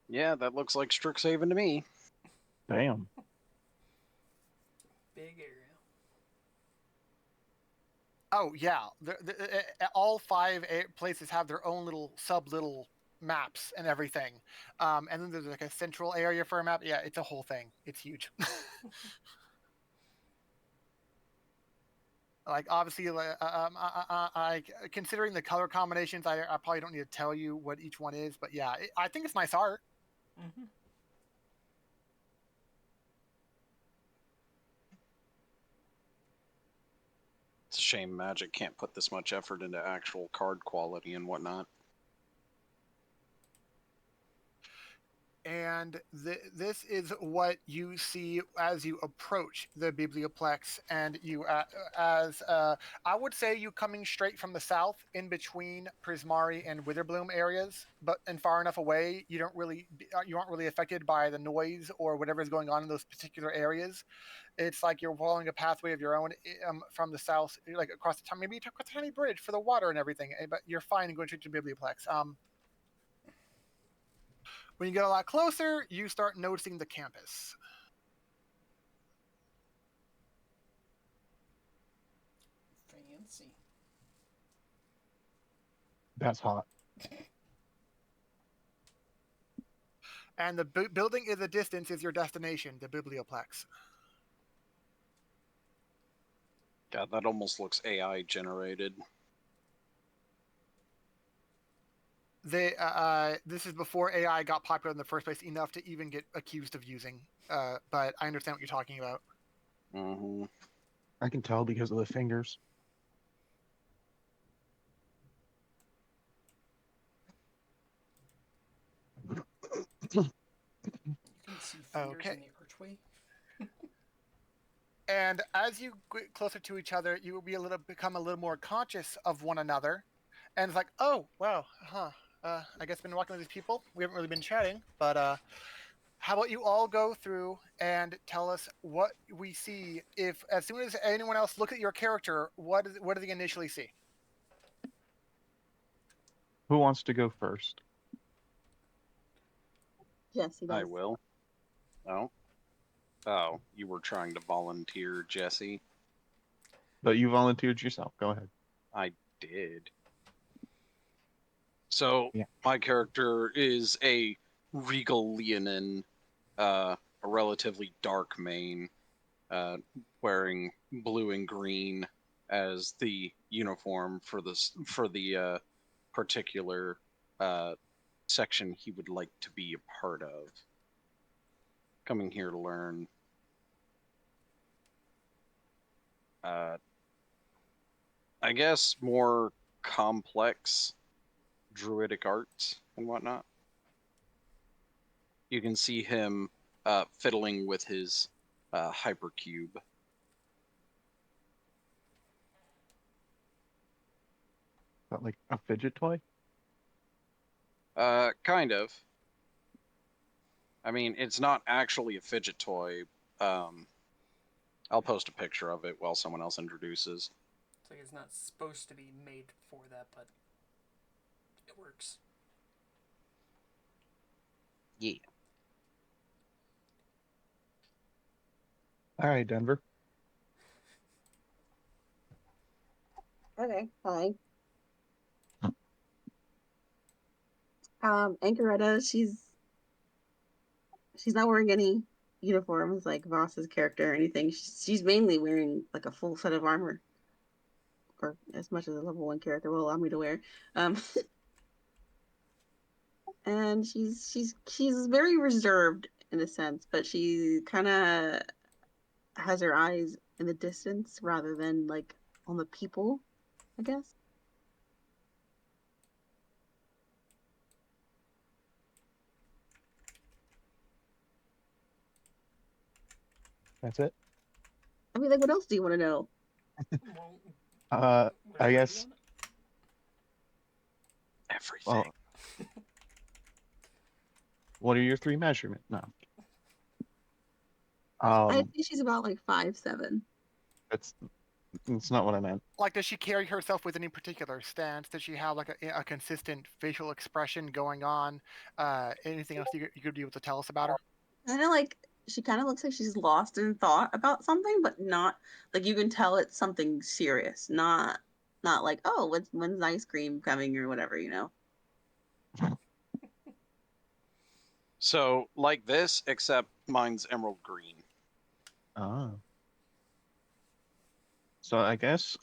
Yeah, that looks like Strixhaven to me. Damn. Big area. Oh yeah, all five places have their own little maps and everything. And then there's like a central area for a map. Yeah, it's a whole thing. It's huge. Like obviously, considering the color combinations, I probably don't need to tell you what each one is. But yeah, I think it's nice art. Mm-hmm. It's a shame Magic can't put this much effort into actual card quality and whatnot. And this is what you see as you approach the biblioplex, and you as I would say you coming straight from the south in between Prismari and Witherbloom areas, but and far enough away you aren't really affected by the noise or whatever is going on in those particular areas. It's like you're following a pathway of your own from the south, like across the town. Maybe you took a tiny bridge for the water and everything, but you're fine going straight to the biblioplex. When you get a lot closer, you start noticing the campus. Fancy. That's hot. And the building in the distance is your destination, the biblioplex. God, that almost looks AI generated. This is before AI got popular in the first place enough to even get accused of using. But I understand what you're talking about. Mm-hmm. I can tell because of the fingers. You can see fingers Okay. in the archway. And as you get closer to each other, you will become a little more conscious of one another. And it's like, oh, wow, huh. I guess I've been walking with these people. We haven't really been chatting, but how about you all go through and tell us what we see? If as soon as anyone else look at your character, what do they initially see? Who wants to go first? Yes, he I does. will. Oh. Oh, you were trying to volunteer, Jesse. But you volunteered yourself. Go ahead. I did. So, Yeah. my character is a regal Leonin, a relatively dark mane, wearing blue and green as the uniform for the particular section he would like to be a part of. Coming here to learn I guess more complex druidic arts and whatnot. You can see him fiddling with his hypercube. That like a fidget toy? Kind of. I mean, it's not actually a fidget toy. Um, I'll post a picture of it while someone else introduces. It's like it's not supposed to be made for that, but it works. Yeah. All right, Denver. Okay, fine. Anchoretta, she's not wearing any uniforms like Voss's character or anything. She's mainly wearing like a full set of armor, or as much as a level 1 character will allow me to wear. Um, and she's very reserved in a sense, but she kind of has her eyes in the distance rather than like on the people, I guess. That's it. I mean, like, what else do you want to know? Well, I whatever you guess. want. Everything. Well, what are your three measurements? No. I think she's about like 5'7". That's It's not what I meant. Like, does she carry herself with any particular stance? Does she have like a consistent facial expression going on? Anything else you could be able to tell us about her? Kind of like she kind of looks like she's lost in thought about something, but not like you can tell it's something serious. Not like, oh, when's ice cream coming or whatever, you know. So like this, except mine's emerald green. Oh. So I guess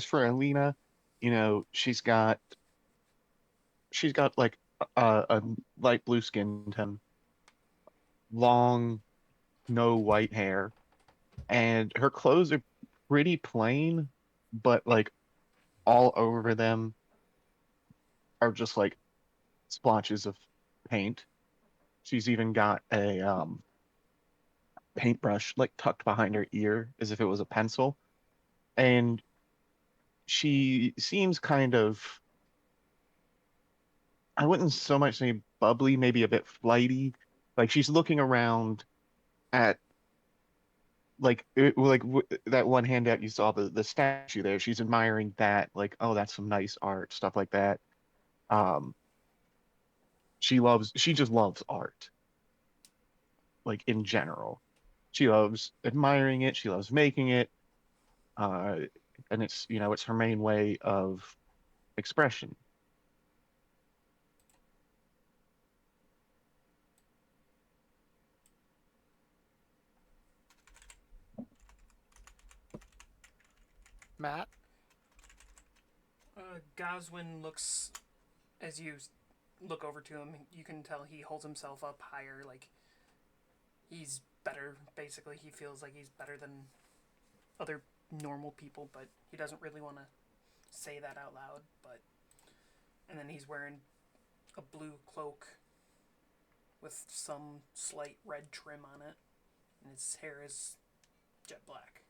for Alina, you know, she's got like a light blue skin tone, long, no white hair, and her clothes are pretty plain, but like all over them are just like splotches of paint. She's even got a paintbrush like tucked behind her ear as if it was a pencil. And she seems kind of, I wouldn't so much say bubbly, maybe a bit flighty. Like she's looking around at that one handout you saw, the statue there. She's admiring that, like, oh, that's some nice art, stuff like that. Um, she just loves art, like in general. She loves admiring it, she loves making it, uh, and it's, you know, it's her main way of expression. Matt? Goswin looks, as you look over to him, you can tell he holds himself up higher, like he's better, basically. He feels like he's better than other normal people, but he doesn't really want to say that out loud. But and then he's wearing a blue cloak with some slight red trim on it, and his hair is jet black.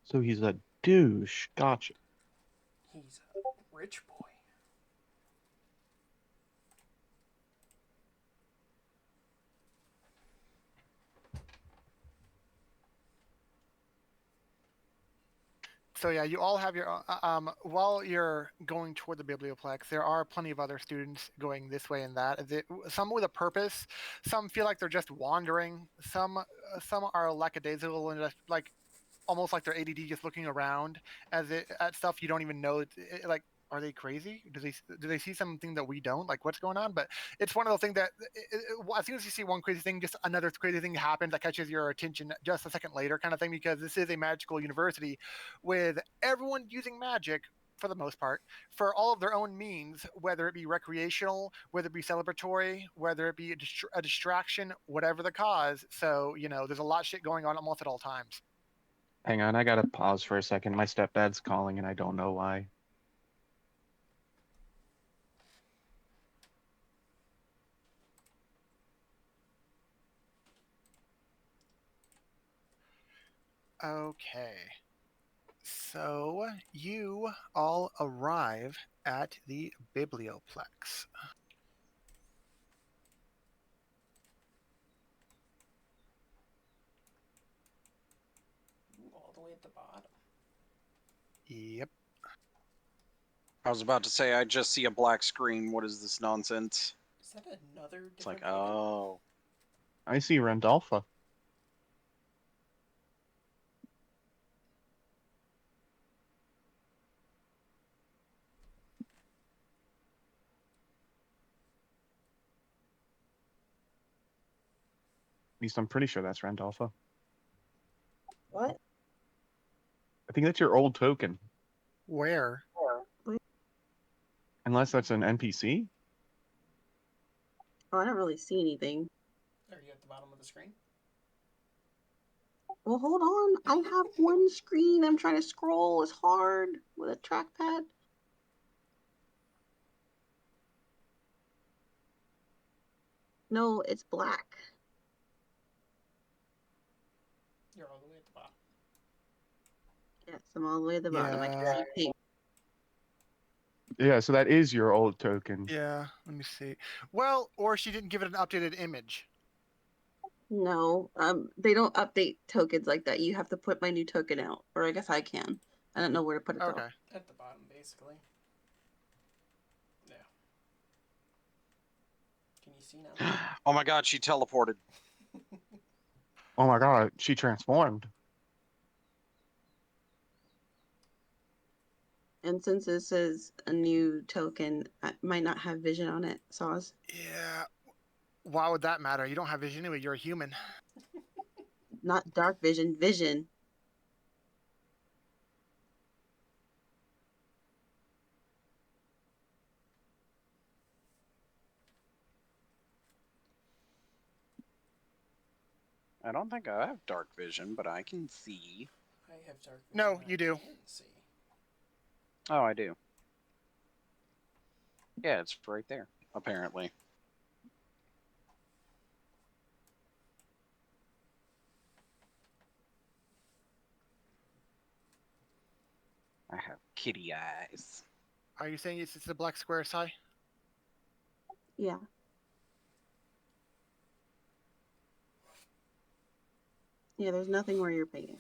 So he's a douche. Gotcha. He's a rich boy. So yeah, you all have your while you're going toward the biblioplex, there are plenty of other students going this way and that. Some with a purpose, some feel like they're just wandering. Some are lackadaisical and just like almost like they're ADD, just looking around at stuff you don't even know. Like, are they crazy? Do they see something that we don't? Like, what's going on? But it's one of those things that as soon as you see one crazy thing, just another crazy thing happens that catches your attention just a second later, kind of thing. Because this is a magical university with everyone using magic for the most part, for all of their own means, whether it be recreational, whether it be celebratory, whether it be a distraction, whatever the cause. So, there's a lot of shit going on almost at all times. Hang on, I gotta pause for a second. My stepdad's calling and I don't know why. Okay. So you all arrive at the biblioplex. All the way at the bottom. Yep. I was about to say, I just see a black screen. What is this nonsense? Is that another different It's like, building? oh. I see Randolpha. At least I'm pretty sure that's Randolpha. What? I think that's your old token. Where? Unless that's an NPC? Oh, I don't really see anything. Are you at the bottom of the screen? Well, hold on. I have one screen. I'm trying to scroll. It's hard with a trackpad. No, it's black. You're all the way at the bottom. Yes, I'm all the way at the bottom. I can Yeah. see pink. Yeah, so that is your old token. Yeah, let me see. Well, or she didn't give it an updated image. No, they don't update tokens like that. You have to put my new token out, or I guess I can. I don't know where to put it though. Okay. At the bottom, basically. Yeah. Can you see now? Oh my god, she teleported. Oh my god, she transformed. And since this is a new token, I might not have vision on it, Saws. Yeah. Why would that matter? You don't have vision anyway. You're a human. Not dark vision, vision. I don't think I have dark vision, but I can see. I have dark vision. No, and you I do. can see. Oh, I do. Yeah, it's right there, apparently. I have kitty eyes. Are you saying it's the black square, Sai? Yeah. Yeah, there's nothing where you're paying.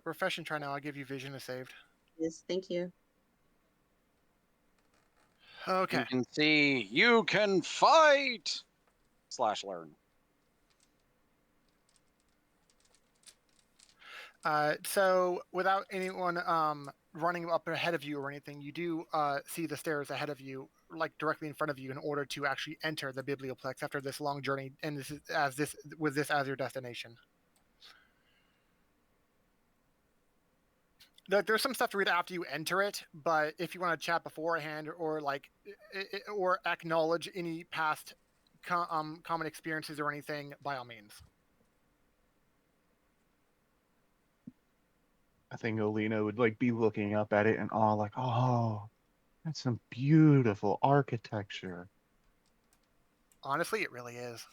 Refresh and try now. I'll give you vision as saved. Yes, thank you. Okay. You can see. You can fight! /learn. So without anyone running up ahead of you or anything, you do see the stairs ahead of you, like directly in front of you, in order to actually enter the biblioplex after this long journey, and this is with this as your destination. There's some stuff to read after you enter it, but if you want to chat beforehand or or acknowledge any past common experiences or anything, by all means. I think Olina would like be looking up at it and all like, oh, that's some beautiful architecture. Honestly, it really is.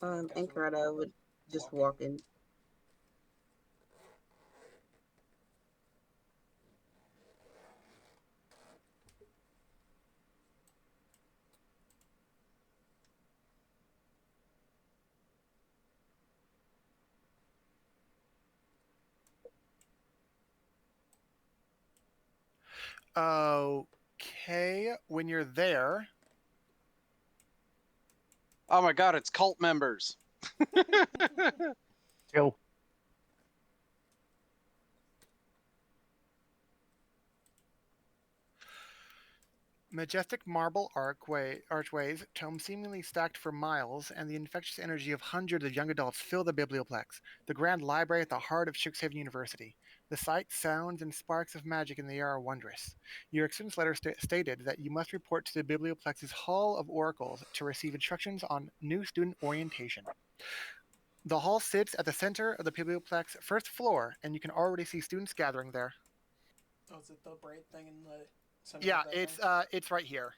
And Greta would just walk in. Okay, when you're there, Oh my god, it's cult members. Yo, majestic marble archways, tomes seemingly stacked for miles, and the infectious energy of hundreds of young adults fill the biblioplex, the grand library at the heart of Strixhaven University. The sights, sounds, and sparks of magic in the air are wondrous. Your acceptance letter stated that you must report to the biblioplex's Hall of Oracles to receive instructions on new student orientation. The hall sits at the center of the biblioplex first floor, and you can already see students gathering there. Oh, is it the bright thing in the center? Yeah, of that it's right here.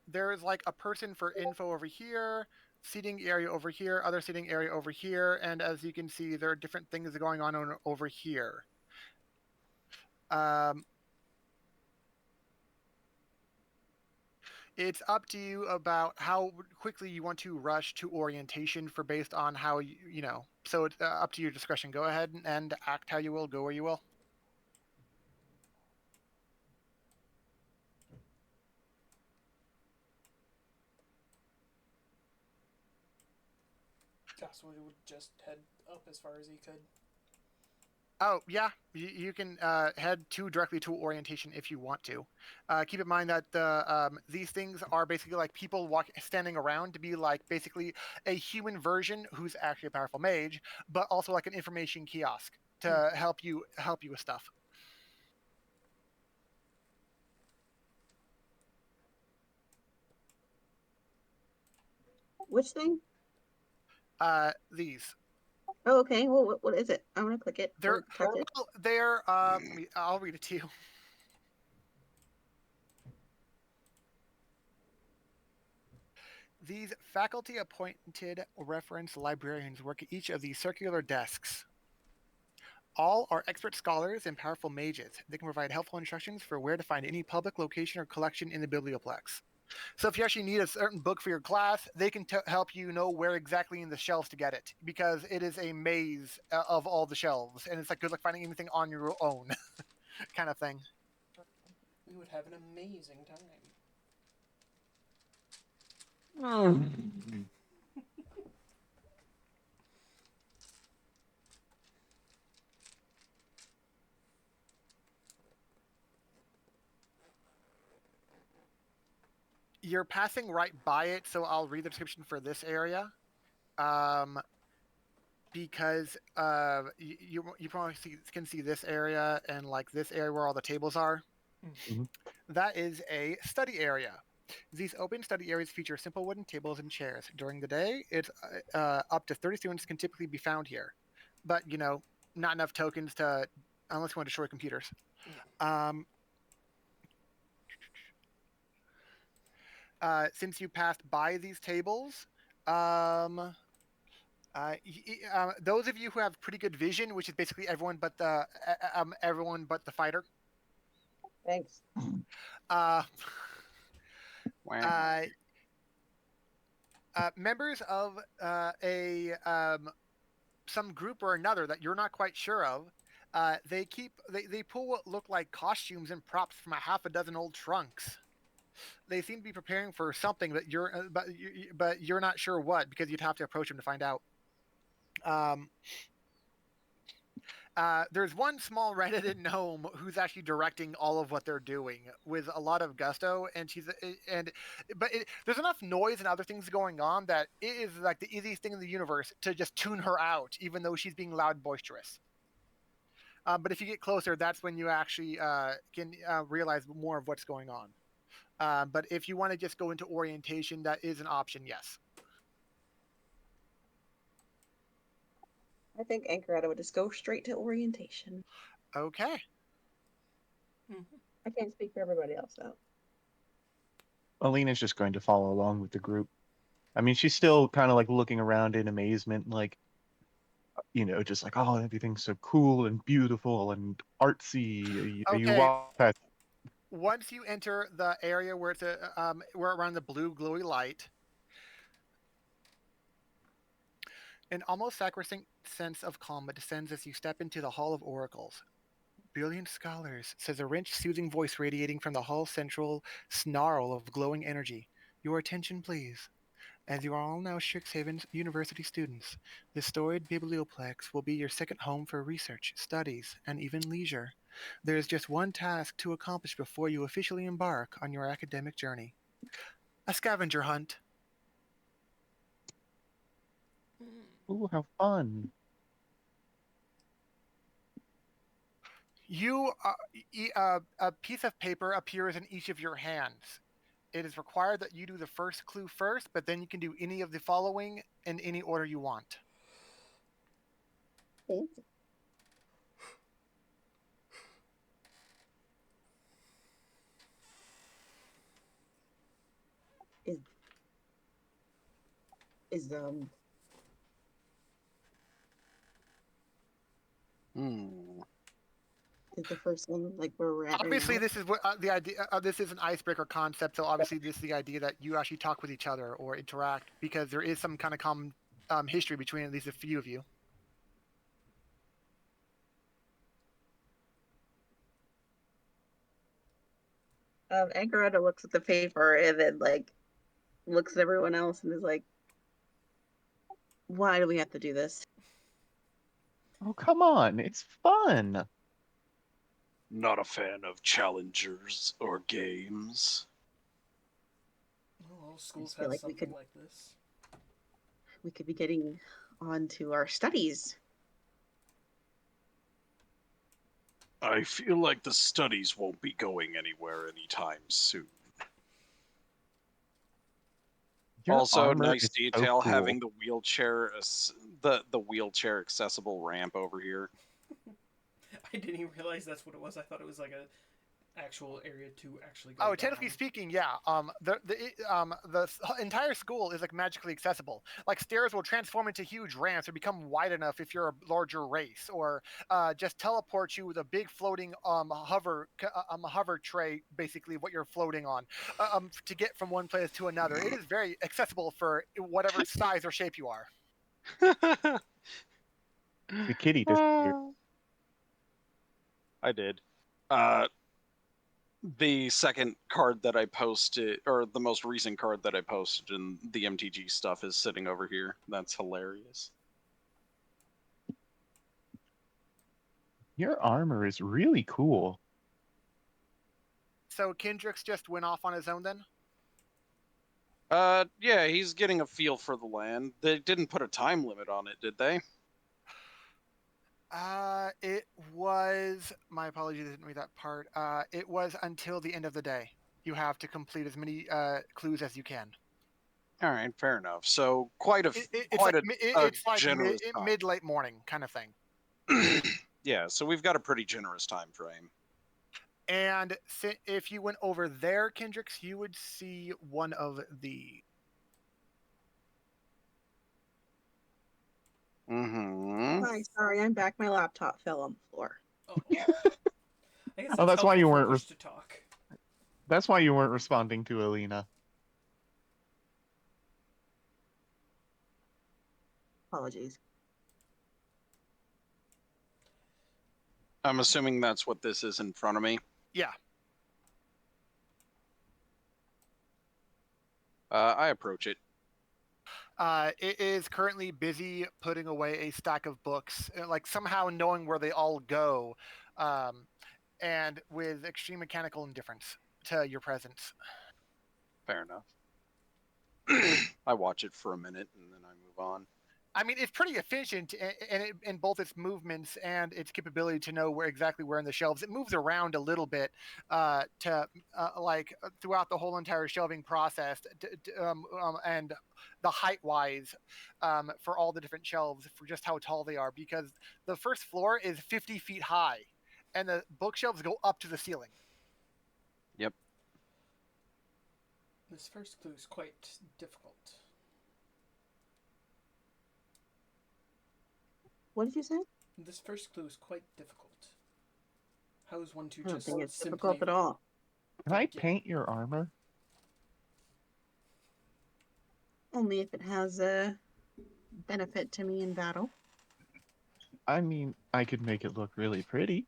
There's like a person for info over here, seating area over here, other seating area over here, and as you can see, there are different things going on over here. It's up to you about how quickly you want to rush to orientation for based on how you know. So it's up to your discretion. Go ahead and act how you will, go where you will. Joshua would just head up as far as he could. Oh, yeah, you can head directly to orientation if you want to. Keep in mind that these things are basically like people standing around to be like basically a human version who's actually a powerful mage, but also like an information kiosk to help you with stuff. Which thing? These. Oh, okay. Well, what is it? I want to click it. They're touch it. I'll read it to you. These faculty-appointed reference librarians work at each of these circular desks. All are expert scholars and powerful mages. They can provide helpful instructions for where to find any public location or collection in the biblioplex. So if you actually need a certain book for your class, they can help you know where exactly in the shelves to get it, because it is a maze of all the shelves, and it's like good luck finding anything on your own, kind of thing. We would have an amazing time. You're passing right by it, so I'll read the description for this area. Um, because you probably can see this area and like this area where all the tables are. Mhm. That is a study area. These open study areas feature simple wooden tables and chairs. During the day, it's up to 30 students can typically be found here, but not enough tokens to unless you want to destroy computers. Um, since you passed by these tables, um, those of you who have pretty good vision, which is basically everyone but the fighter, Thanks. uh, Wow. members of a some group or another that you're not quite sure of, they pull what look like costumes and props from a half a dozen old trunks. They seem to be preparing for something that but you're not sure what, because you'd have to approach them to find out. Um, there's one small redheaded gnome who's actually directing all of what they're doing with a lot of gusto, and there's enough noise and other things going on that it is like the easiest thing in the universe to just tune her out, even though she's being loud and boisterous. But if you get closer, that's when you actually can realize more of what's going on. But if you want to just go into orientation, that is an option, yes. I think Anchoretta would just go straight to orientation. Okay. I can't speak for everybody else though. Alina's just going to follow along with the group. I mean, she's still kind of like looking around in amazement, like, just like, oh, everything's so cool and beautiful and artsy. You Okay. walk past. Once you enter the area where it's where around the blue glowy light, an almost sacrosanct sense of calm descends as you step into the Hall of Oracles. Brilliant scholars, says a rich, soothing voice radiating from the hall's central snarl of glowing energy. Your attention, please. As you are all now Strixhaven University students, this storied biblioplex will be your second home for research, studies, and even leisure. There is just one task to accomplish before you officially embark on your academic journey. A scavenger hunt. Ooh, how fun! A piece of paper appears in each of your hands. It is required that you do the first clue first, but then you can do any of the following in any order you want. Fancy. Is is Hmm. is the first one like where we're at right Obviously, now? this is what the idea. This is an icebreaker concept, so obviously, this is the idea that you actually talk with each other or interact, because there is some kind of common history between at least a few of you. Anchoretta looks at the paper and then like looks at everyone else and is like, "Why do we have to do this?" Oh, come on, it's fun. Not a fan of challengers or games. Well, all I schools just feel have like something like this. we could be getting on to our studies. I feel like the studies won't be going anywhere anytime soon. Your Also, armor nice is so detail cool. having the wheelchair, the wheelchair accessible ramp over here. I didn't even realize that's what it was. I thought it was like actual area to actually go Oh, down. technically speaking, yeah. The entire school is like magically accessible. Like stairs will transform into huge ramps or become wide enough if you're a larger race, or just teleport you with a big floating hover tray, basically what you're floating on, to get from one place to another. It is very accessible for whatever size or shape you are. The kitty disappeared. I did. The second card that I posted, or the most recent card that I posted in the MTG stuff, is sitting over here. That's hilarious. Your armor is really cool. So Kendricks just went off on his own then? Yeah, he's getting a feel for the land. They didn't put a time limit on it, did they? It was. My apologies, I didn't read that part. It was until the end of the day. You have to complete as many clues as you can. All right, fair enough. So quite a It's like generous mid late morning kind of thing. time. Yeah, so we've got a pretty generous time frame. And if you went over there, Kendricks, you would see one of the. Mm-hmm. Hi, sorry, I'm back. My laptop fell on the floor. Oh. I guess Oh, that's why you helpful for weren't Chris to talk. That's why you weren't responding to Alina. Apologies. I'm assuming that's what this is in front of me. Yeah. I approach it. It is currently busy putting away a stack of books, like somehow knowing where they all go, and with extreme mechanical indifference to your presence. Fair enough. I watch it for a minute and then I move on. I mean, it's pretty efficient in both its movements and its capability to know exactly where in the shelves. It moves around a little bit throughout the whole entire shelving process, and the height wise for all the different shelves for just how tall they are, because the first floor is 50 feet high, and the bookshelves go up to the ceiling. Yep. This first clue is quite difficult. What did you say? This first clue is quite difficult. How is one to I don't just think it's simply... difficult at all. Can I Yeah. paint your armor? Only if it has a benefit to me in battle. I mean, I could make it look really pretty.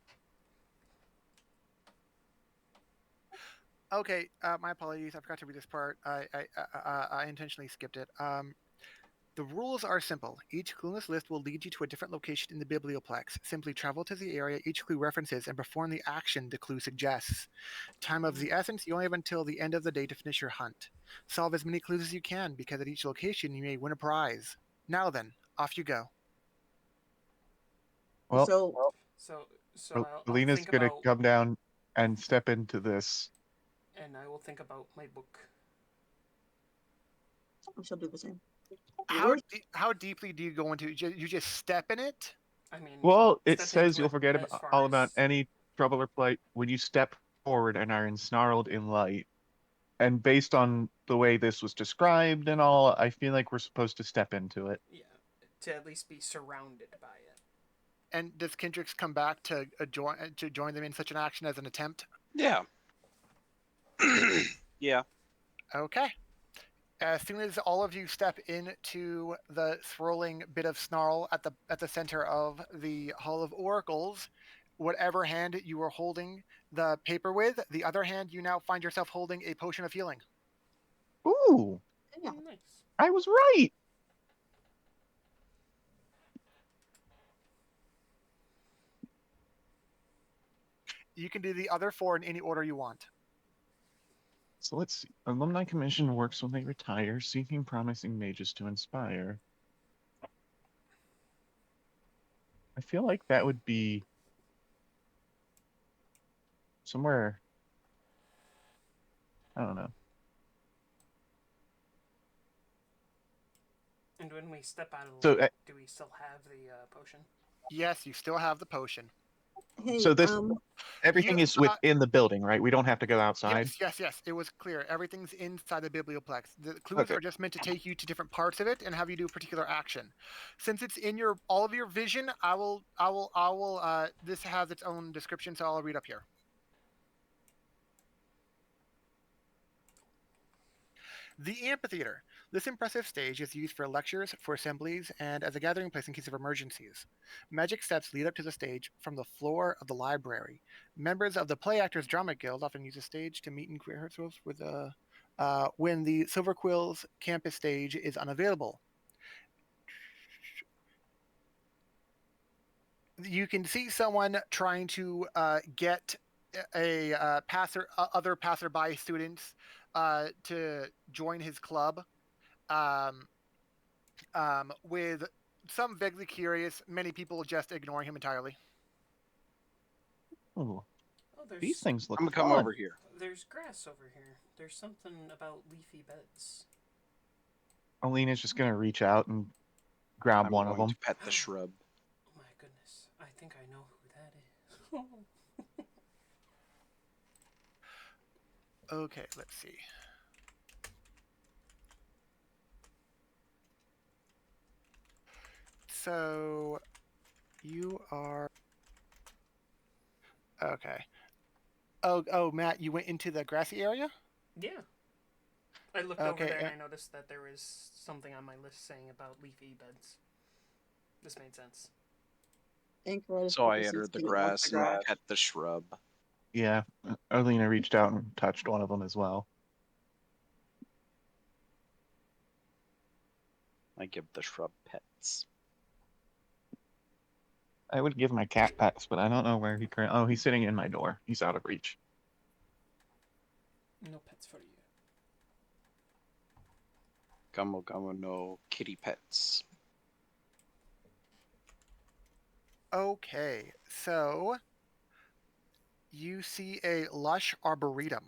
Okay, my apologies. I forgot to read this part. I intentionally skipped it. The rules are simple. Each clue in this list will lead you to a different location in the biblioplex. Simply travel to the area each clue references and perform the action the clue suggests. Time of the essence, you only have until the end of the day to finish your hunt. Solve as many clues as you can, because at each location you may win a prize. Now then, off you go. Well, So I'll Alina's think gonna about... come down and step into this. And I will think about my book. I shall do the same. How deeply do you go into it? You just step in it? I mean... Well, it step says into you'll it forget as far all about as- any trouble or plight when you step forward and are ensnarled in light. And based on the way this was described and all, I feel like we're supposed to step into it. Yeah, to at least be surrounded by it. And does Kendricks come back to join them in such an action as an attempt? Yeah. Yeah. Okay. As soon as all of you step into the swirling bit of snarl at the center of the Hall of Oracles, whatever hand you were holding the paper with, the other hand you now find yourself holding a potion of healing. Ooh, Yeah. Nice. I was right. You can do the other four in any order you want. So let's see. Alumni Commission works when they retire, seeking promising mages to inspire. I feel like that would be somewhere. I don't know. And when we step out of the So, light, do we still have the potion? Yes, you still have the potion. Hey, So this everything You, is within the building, right? We don't have to go outside. yes. It was clear. Everything's inside the biblioplex. The clues Okay. are just meant to take you to different parts of it and have you do a particular action. Since it's in your all of your vision, I will. This has its own description, so I'll read up here. The amphitheater. This impressive stage is used for lectures, for assemblies, and as a gathering place in case of emergencies. Magic steps lead up to the stage from the floor of the library. Members of the Play Actors Drama Guild often use the stage to meet in rehearsals with when the Silver Quills campus stage is unavailable. You can see someone trying to get other passerby students to join his club. Um, with some vaguely curious, many people just ignoring him entirely. Oh, Oh, these things look I'm gonna come fun. over here. there's grass over here. There's something about leafy beds. Alina's just gonna reach out and grab I'm one of going them. to pet the shrub. Oh my goodness, I think I know who that is. Okay, let's see. So you are okay. Oh, Matt, you went into the grassy area. Yeah. I looked over Okay, there and I noticed that there was something on my list saying about leafy beds. This made sense. So I entered the grass and pet the shrub. Yeah, Alina reached out and touched one of them as well. I give the shrub pets. I would give my cat pets, but I don't know where he currently. Oh, he's sitting in my door. He's out of reach. No pets for you. Gummo gummo no kitty pets. Okay, so you see a lush arboretum,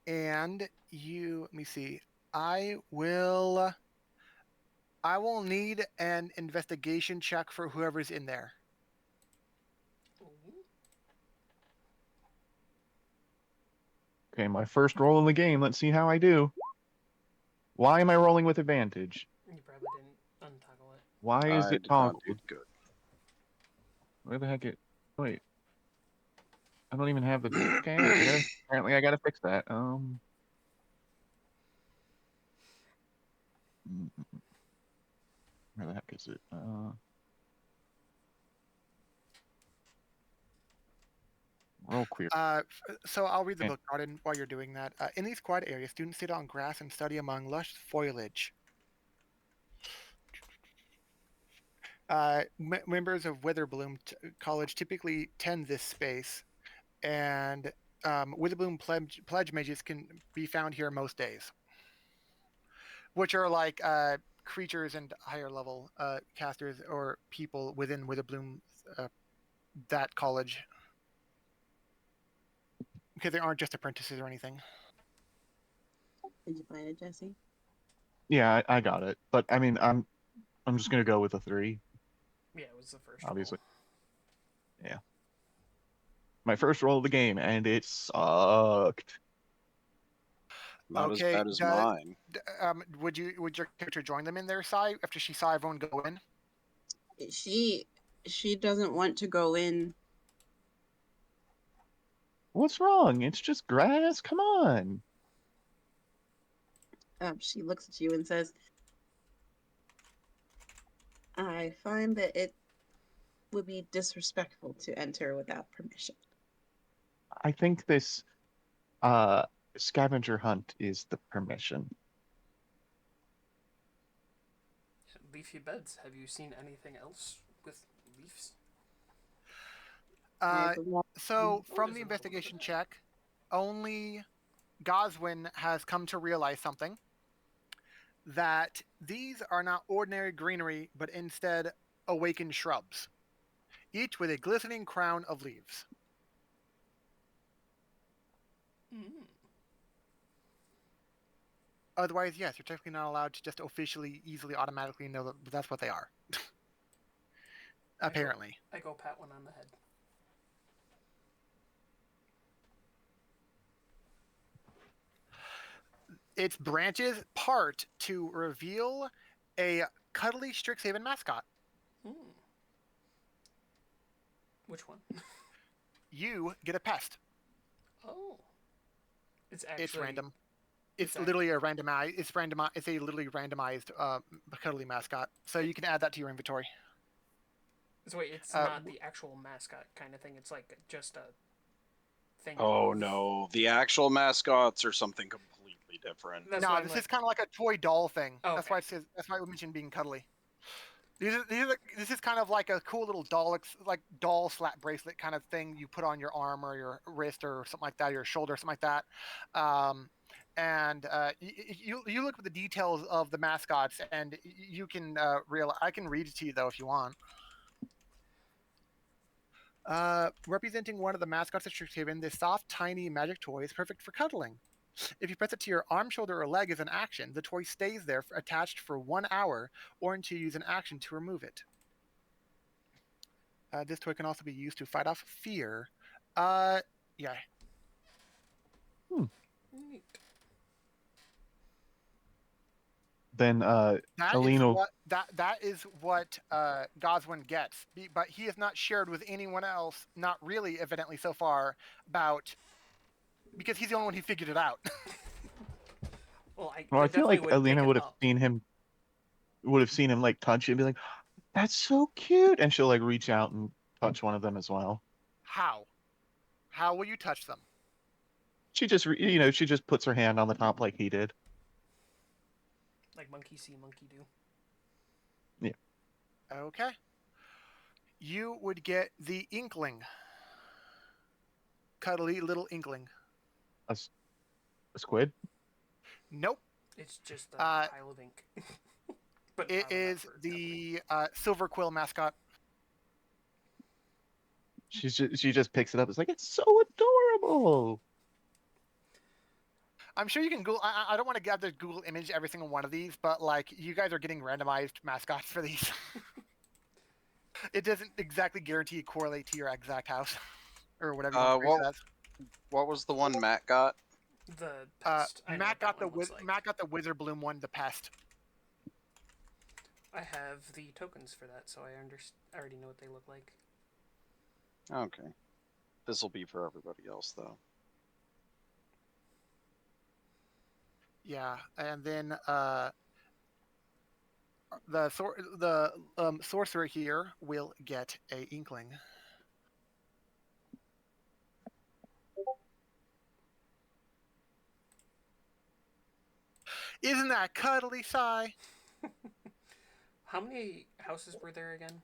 and let me see. I will. I will need an investigation check for whoever's in there. Ooh. Okay, my first roll in the game. Let's see how I do. Why am I rolling with advantage? You probably didn't untoggle it. Why is I it did not do toggled? good. Where the heck it? Wait, I don't even have the. Okay, apparently I gotta fix that. Where the heck is it? Roll queer. So I'll read the Okay. book, Arden, while you're doing that. In these quiet areas, students sit on grass and study among lush foliage. Members of Witherbloom College typically tend this space, and Witherbloom pledge mages can be found here most days, which are like creatures and higher level casters or people within Witherbloom, that college, because they aren't just apprentices or anything. Did you find it, Jesse? Yeah, I got it. But I mean, I'm just gonna go with a 3, Yeah, it was the first obviously. roll. Yeah. My first roll of the game, and it sucked. Not as Okay, bad as mine. would your character join them in their side after she saw everyone go in? She doesn't want to go in. What's wrong? It's just grass. Come on. She looks at you and says, "I find that it would be disrespectful to enter without permission." I think this uh scavenger hunt is the permission. Leafy beds. Have you seen anything else with leaves? So from the investigation check, only Goswin has come to realize something, that these are not ordinary greenery, but instead awakened shrubs, each with a glistening crown of leaves. Mm. Otherwise, yes, you're technically not allowed to just officially, easily, automatically know that that's what they are. Apparently. I go pat one on the head. its branches part to reveal a cuddly Strixhaven mascot. Hmm. Which one? You get a pest. Oh. It's actually. It's random. it's It's literally a randomized. It's random. It's a literally randomized cuddly mascot. So you can add that to your inventory. So wait, it's Uh, not the actual mascot kind of thing. It's like just a thing. Oh of- no, the actual mascots are something completely different. That's no, why I'm this like, is kind of like a toy doll thing. Oh, That's okay. why it says. That's why we mentioned being cuddly. This is kind of like a cool little doll, like doll slap bracelet kind of thing you put on your arm or your wrist or something like that, or your shoulder, something like that. And you look at the details of the mascots, and you can realize. I can read it to you though if you want. Representing one of the mascots of Strixhaven, this soft, tiny magic toy is perfect for cuddling. If you press it to your arm, shoulder, or leg as an action, the toy stays there attached for 1 hour, or until you use an action to remove it. This toy can also be used to fight off fear. Yeah. Neat. Then That is Alina, what Goswin gets, but he has not shared with anyone else, not really, evidently so far, about because he's the only one who figured it out. Well, I well, I feel definitely like would pick Alina it would have up. seen him like touch it and be like, "That's so cute," and she'll like reach out and touch one of them as well. How? How will you touch them? She just, she just puts her hand on the top like he did. Like monkey see, monkey do. Okay. You would get the Inkling. Cuddly little Inkling. A squid. Nope. It's just a Uh, pile of ink. But It probably not is for cuddling. the Silver Quill mascot. She just picks it up. It's like it's so adorable. I'm sure you can Google. I don't want to get the Google image every single one of these, but like you guys are getting randomized mascots for these. It doesn't exactly guarantee correlate to your exact house or whatever you want to phrase it as. What was the one Matt got? The pest. I know Matt what that got the one looks like. Matt got the Wizard Bloom one, the pest. I have the tokens for that, so I already know what they look like. Okay. This will be for everybody else though. Yeah, and then the sorcerer here will get a Inkling. Isn't that cuddly, Sai? How many houses were there again?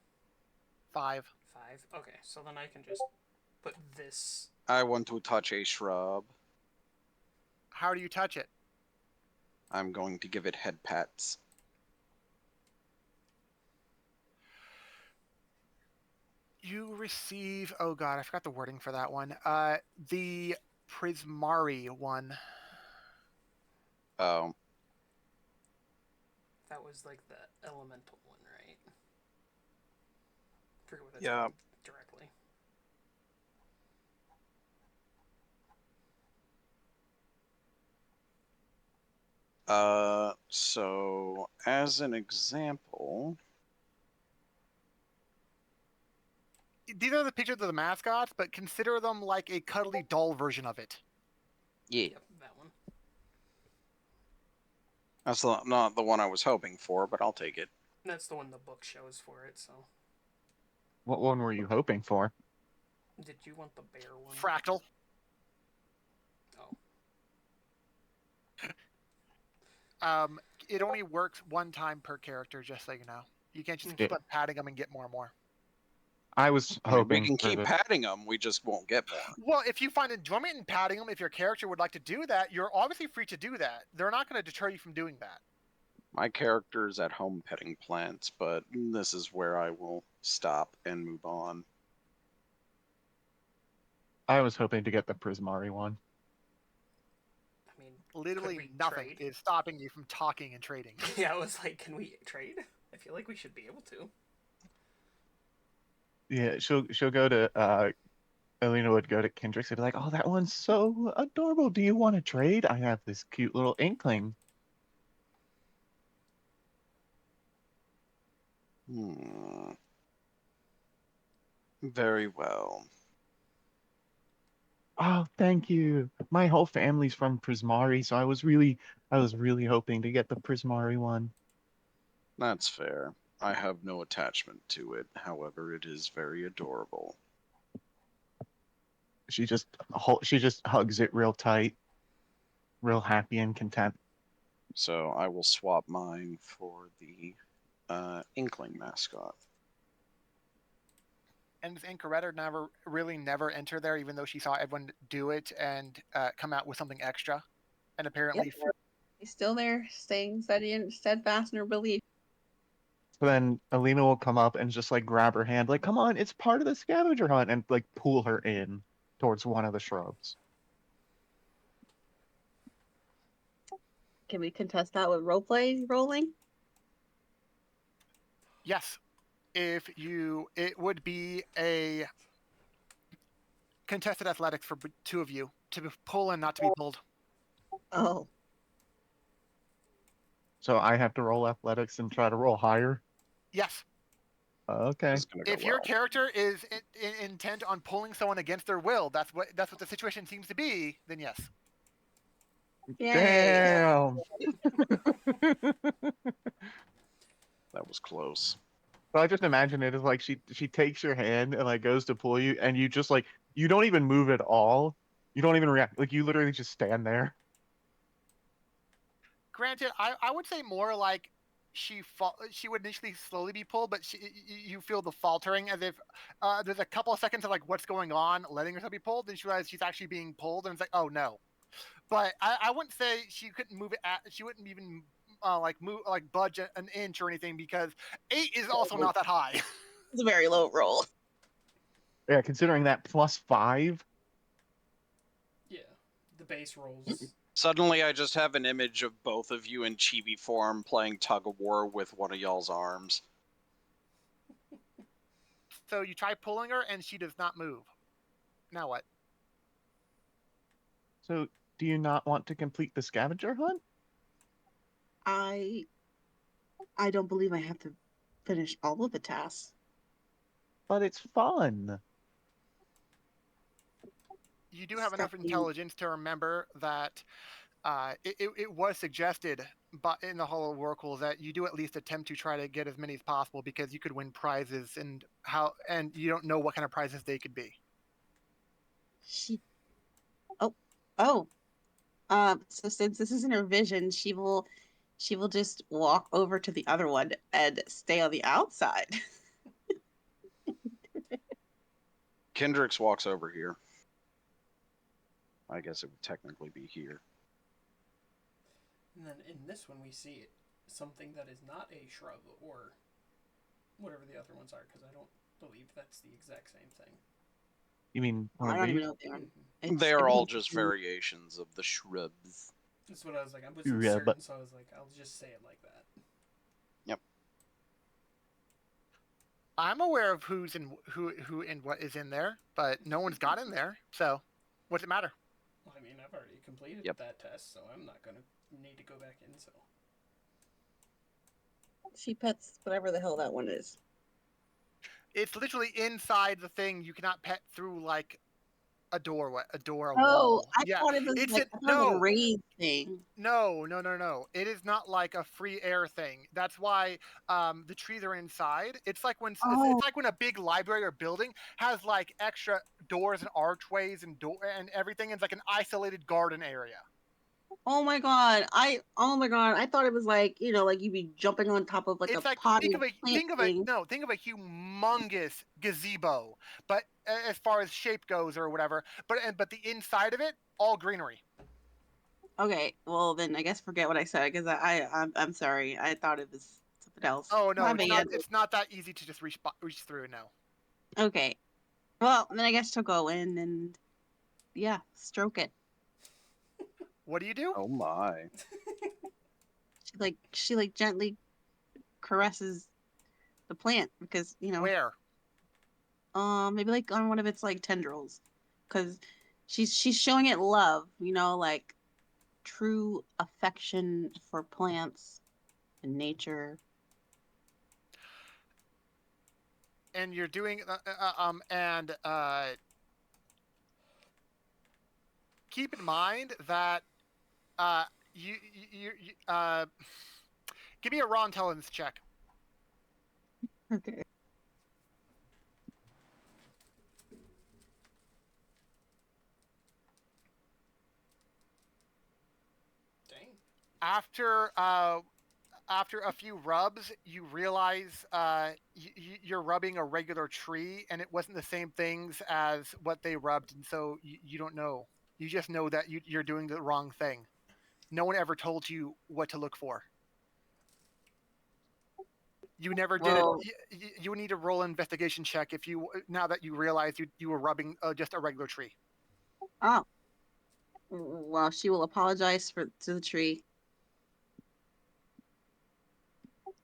5. 5? Okay, so then I can just put this. I want to touch a shrub. How do you touch it? I'm going to give it head pats. You receive. Oh god, I forgot the wording for that one. The Prismari one. Oh, That was like the elemental one, right? I forget what it's Yeah. called directly. So as an example, These are the pictures of the mascots, but consider them like a cuddly doll version of it. yeah, Yep, that one. that's not the one I was hoping for, but I'll take it. That's the one the book shows for it, so. What one were you hoping for? Did you want the bear one? Fractal. Oh. It only works one time per character, just so you know. You can't just Yeah. keep on padding them and get more and more. I was I mean, we hoping can for keep the. patting them, we just won't get more. Well, if you find enjoyment in padding them, if your character would like to do that, you're obviously free to do that. They're not going to deter you from doing that. My character's at home petting plants, but this is where I will stop and move on. I was hoping to get the Prismari one. I mean, Literally we nothing trade? is stopping you from talking and trading. yeah, I was like, can we trade? I feel like we should be able to. Yeah, she'll go to Elena would go to Kendricks and be like, "Oh, that one's so adorable. Do you want to trade? I have this cute little inkling." Hmm. Very well. Oh, thank you. My whole family's from Prismari, so I was really hoping to get the Prismari one. That's fair. I have no attachment to it. However, it is very adorable. She just hugs it real tight, real happy and content. So I will swap mine for the Inkling mascot. And this Incoretta never enter there, even though she saw everyone do it and come out with something extra. And apparently, Yep. He's still there, staying steady and steadfast in her belief. So then Alina will come up and just like grab her hand, like, "Come on, it's part of the scavenger hunt," and like pull her in towards one of the shrubs. Can we contest that with roleplay rolling? yes, it would be a contested athletics for two of you to pull and not to be pulled. Oh, So I have to roll athletics and try to roll higher. Yes. Okay. It's gonna go If your well. character is intent on pulling someone against their will, that's what the situation seems to be. Then yes. yay! Damn. That was close. So I just imagine it as like she takes your hand and like goes to pull you, and you just like you don't even move at all. You don't even react. Like you literally just stand Granted, I would say more like she would initially slowly be pulled, but you feel the faltering as if there's a couple of seconds of like what's going on, letting herself be pulled, then she realizes she's actually being pulled, and it's like, oh no. But I wouldn't say she couldn't move it. She wouldn't even like budge an inch or anything because 8 is also not that high. It's a very low roll. Yeah, considering that +5. Yeah, the base rolls. Suddenly, I just have an image of both of you in chibi form playing tug of war with one of y'all's arms. So you try pulling her, and she does not move. Now what? So do you not want to complete the scavenger hunt? I don't believe I have to finish all of the tasks. But it's fun. You do have enough intelligence to remember that it was suggested but in the Hall of Oracle that you do at least attempt to try to get as many as possible because you could win prizes and you don't know what kind of prizes they could be. She. Oh. So since this isn't her vision, she will just walk over to the other one and stay on the outside. Kendricks walks over here. I guess it would technically be here. And then in this one, we see something that is not a shrub or whatever the other ones are, because I don't believe that's the exact same thing. You mean one I of don't even these? know what they are. Mm-hmm. They are all just variations of the shrubs. That's what I was like. I wasn't Yeah, certain, but so I was like, I'll just say it like that. I'm aware of who and what is in there, but no one's got in there. So, what's it matter? Well, I mean, I've already completed that test, so I'm not gonna need to go back in. So She pets whatever the hell that one is. It's literally inside the thing. You cannot pet through like a door, a Oh, wall. I thought it was it's like it was a raised thing. No. It is not like a free air thing. That's why the trees are inside. It's like when Oh, it's like when a big library or building has like extra doors and archways and and everything. It's like an isolated garden area. oh my god! I thought it was like like you'd be jumping on top of like It's a like potted plant thing. think of a humongous gazebo, but as far as shape goes or whatever. But the inside of it, all greenery. Okay, well then I guess forget what I said because I'm sorry. I thought it was something else. Oh no, My it's bad. not that easy to just reach through. No. Okay. Well, then I guess she'll go in and stroke it. What do you do? Oh my. She gently caresses the plant because Where? maybe like on one of its like tendrils. because she's showing it love, like true affection for plants and nature. And you're doing keep in mind that you give me a raw intelligence check. Okay. Dang. After a few rubs, you realize you're rubbing a regular tree, and it wasn't the same things as what they rubbed, and so you don't know. You just know that you're doing the wrong thing. No one ever told you what to look for. You never did it. Well, You need to roll an investigation check if you now that you realize you were rubbing just a regular tree. oh, well, she will apologize to the tree.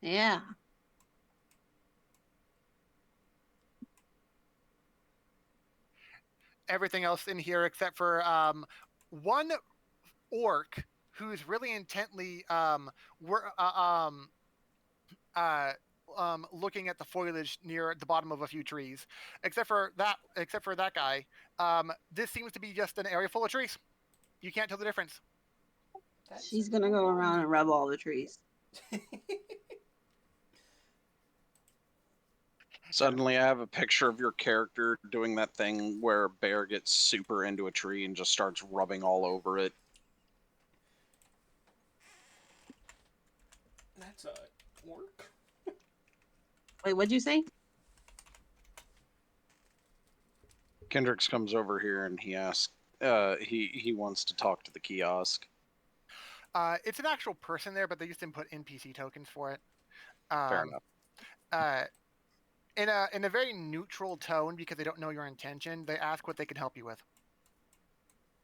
Yeah. Everything else in here except for one orc who's really intently uh, looking at the foliage near the bottom of a few trees. Except for that guy, this seems to be just an area full of trees. You can't tell the difference. That's She's gonna go around and rub all the trees. Suddenly, I have a picture of your character doing that thing where Bear gets super into a tree and just starts rubbing all over it. That's a orc. Wait, what'd you say? Kendricks comes over here and he asks, he wants to talk to the kiosk. It's an actual person there, but they just didn't put NPC tokens for it. Fair enough. In a very neutral tone, because they don't know your intention, they ask what they can help you with.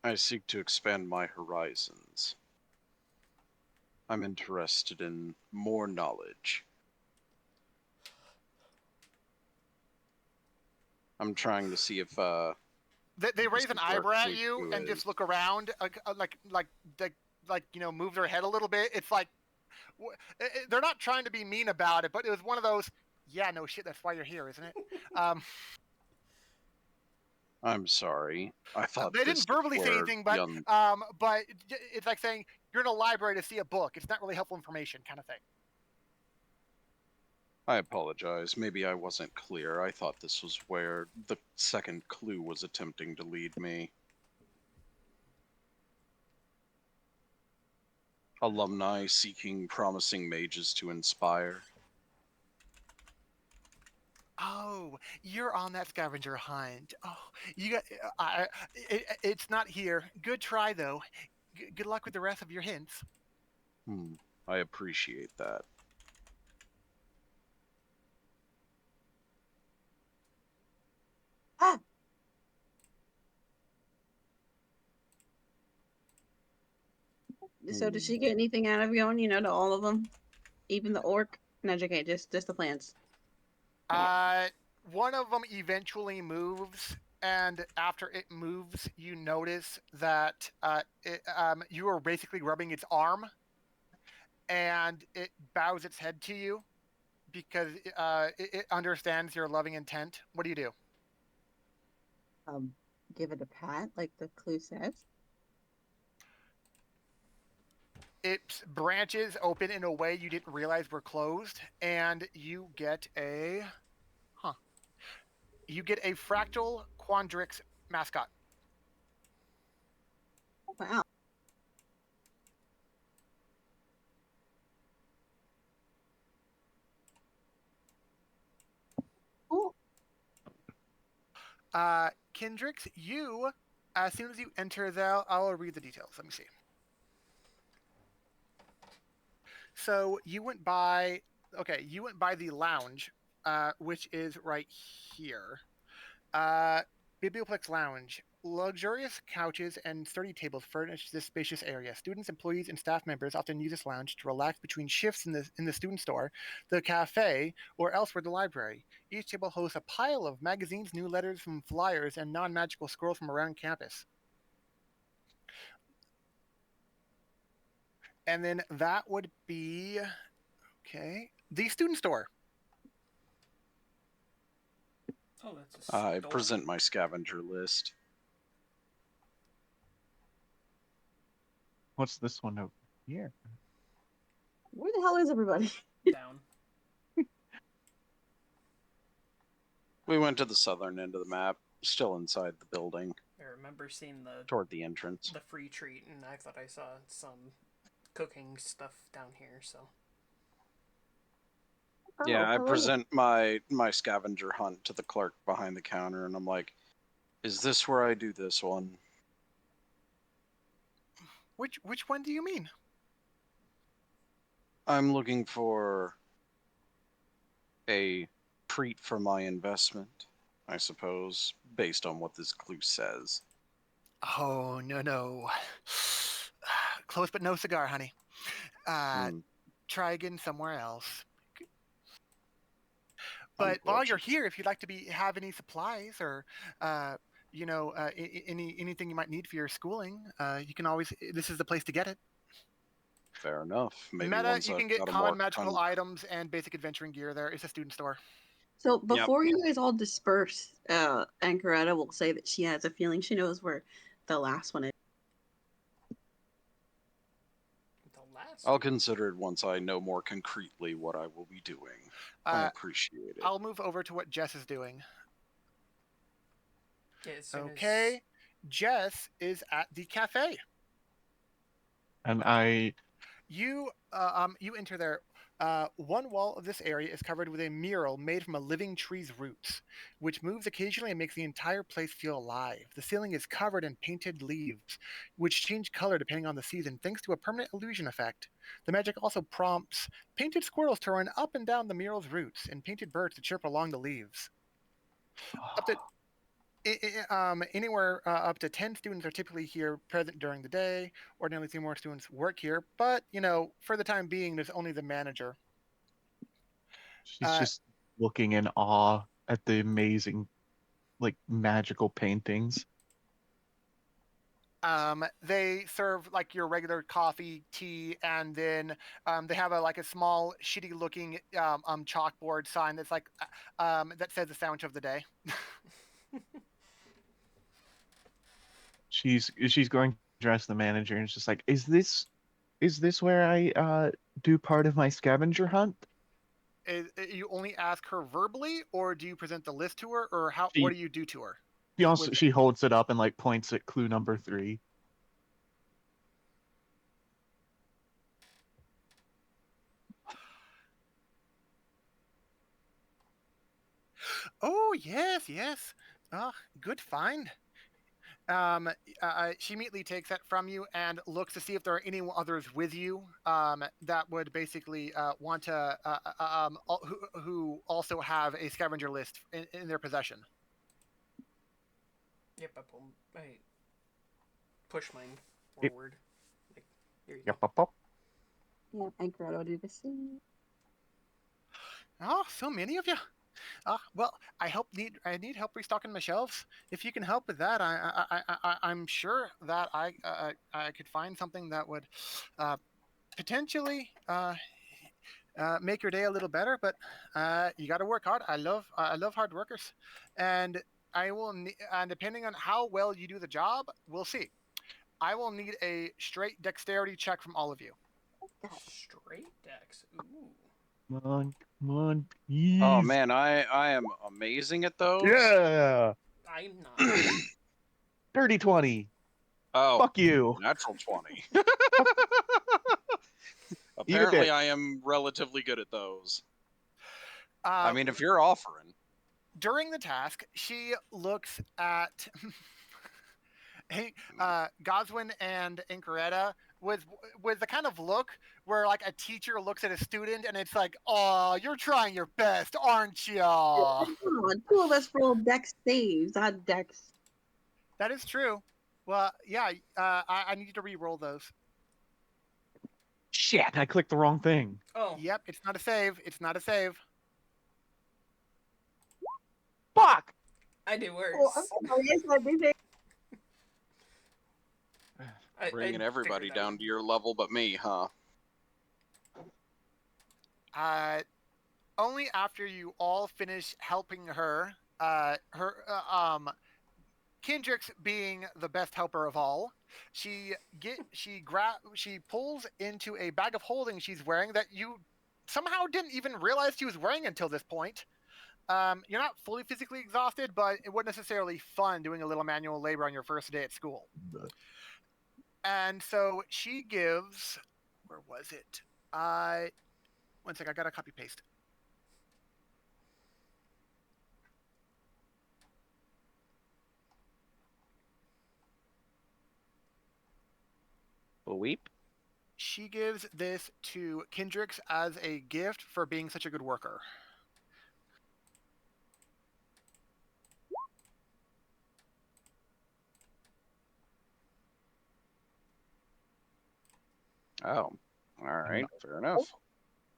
I seek to expand my horizons. I'm interested in more knowledge. I'm trying to see if They raise this an is where eyebrow at Clue you and is. just look around, like move their head a little bit. It's like they're not trying to be mean about it, but it was one of those. Yeah, no shit. That's why you're here, isn't it? I'm sorry. I thought They this didn't verbally was say where anything, young. but it's like saying you're in a library to see a book. It's not really helpful information, kind of thing. I apologize. Maybe I wasn't clear. I thought this was where the second clue was attempting to lead me. Alumni seeking promising mages to inspire. Oh, you're on that scavenger hunt. Oh, you got. It's not here. Good try though. Good luck with the rest of your hints. I appreciate that. Ah. So did she get anything out of going, to all of them? Even the orc? No, okay, just the plants. One of them eventually moves, and after it moves, you notice that you are basically rubbing its arm, and it bows its head to you because it understands your loving intent. What do you do? Give it a pat, like the clue says. Its branches open in a way you didn't realize were closed, and you get a fractal Quandrix mascot. Wow. Cool. Kendrix, you, as soon as you enter there, I'll read the details. Let me see. So you went by the lounge, which is right here. Biblioplex Lounge. Luxurious couches and study tables furnish this spacious area. Students, employees, and staff members often use this lounge to relax between shifts in the student store, the cafe, or elsewhere in the library. Each table hosts a pile of magazines, new letters from flyers, and non-magical scrolls from around campus. And then that would be the student store. Oh, that's a I store. present my scavenger list. What's this one over here? Where the hell is everybody? Down. We went to the southern end of the map, still inside the building, I remember seeing toward the entrance. the free treat, and I thought I saw some cooking stuff down here. So Oh, Yeah, I hello. present my scavenger hunt to the clerk behind the counter, and I'm like, "Is this where I do this one?" Which one do you mean? I'm looking for a treat for my investment, I suppose, based on what this clue says. Oh, no. Close but no cigar, honey. Hmm, Try again somewhere else. But while you're here, if you'd like to have any supplies or, anything you might need for your schooling, you can always. This is the place to get it. fair enough. Maybe Meta, once you I've can get got a common more magical items and basic adventuring gear there. It's a student store. So before you guys all disperse, Ankaretta will say that she has a feeling she knows where the last one is. the last. I'll consider it once I know more concretely what I will be doing. I appreciate it. I'll move over to what Jess is doing. Yeah, as soon Okay, Jess is at the cafe. And I You enter there. One wall of this area is covered with a mural made from a living tree's roots, which moves occasionally and makes the entire place feel alive. The ceiling is covered in painted leaves, which change color depending on the season, thanks to a permanent illusion effect. The magic also prompts painted squirrels to run up and down the mural's roots, and painted birds to chirp along the leaves. Up to anywhere up to 10 students are typically here present during the day. Ordinarily, 3 more students work here, but for the time being, there's only the manager. she's Uh, just looking in awe at the amazing, like, magical paintings. They serve like your regular coffee, tea, and then they have a small, shitty-looking chalkboard sign that's that says the sandwich of the day. She's going to address the manager and it's just like, is this where I do part of my scavenger hunt? You only ask her verbally, or do you present the list to her, or what She- do you do to her? She holds it up and like points at clue number 3. Oh, yes. Ah, good find. She immediately takes that from you and looks to see if there are any others with you that would basically want to, who also have a scavenger list in their possession. Yep, I push mine Yep. forward. Like, here you Yep, go. up, up. Yeah, Ankaretta will do the same. Oh, so many of you. Well, I need help restocking my shelves. If you can help with that, I'm sure that I could find something that would potentially make your day a little better. But you got to work hard. I love hard workers, and and depending on how well you do the job, we'll see. I will need a straight dexterity check from all of you. Straight decks. Ooh. Come on, please. Oh man, I am amazing at those. Yeah. I'm not. Dirty 20. Oh, Fuck you. natural 20. Eat a Apparently, dick. I am relatively good at those. Uh, I mean, if you're offering. During the task, she looks at Goswin and Incaretta with the kind of look where like a teacher looks at a student and it's like, "Oh, you're trying your best, aren't you?" Come on, 2 of us rolled dex saves, not dex. That is true. Well, yeah. I need you to re-roll those. Shit, I clicked the wrong thing. Oh, Yep, it's not a save. It's not a save. Fuck! I do worse. Oh, I'm sorry. Yes, I did it. Bringing I everybody figured that down to your level but me, huh? Only after you all finish helping her, Kendrix being the best helper of all, she pulls into a bag of holding she's wearing that you somehow didn't even realize she was wearing until this point. You're not fully physically exhausted, but it wasn't necessarily fun doing a little manual labor on your first day at school. And so she gives, where was it? One sec, I gotta copy paste. Weep. She gives this to Kendrix as a gift for being such a good worker. Oh, all right, fair enough.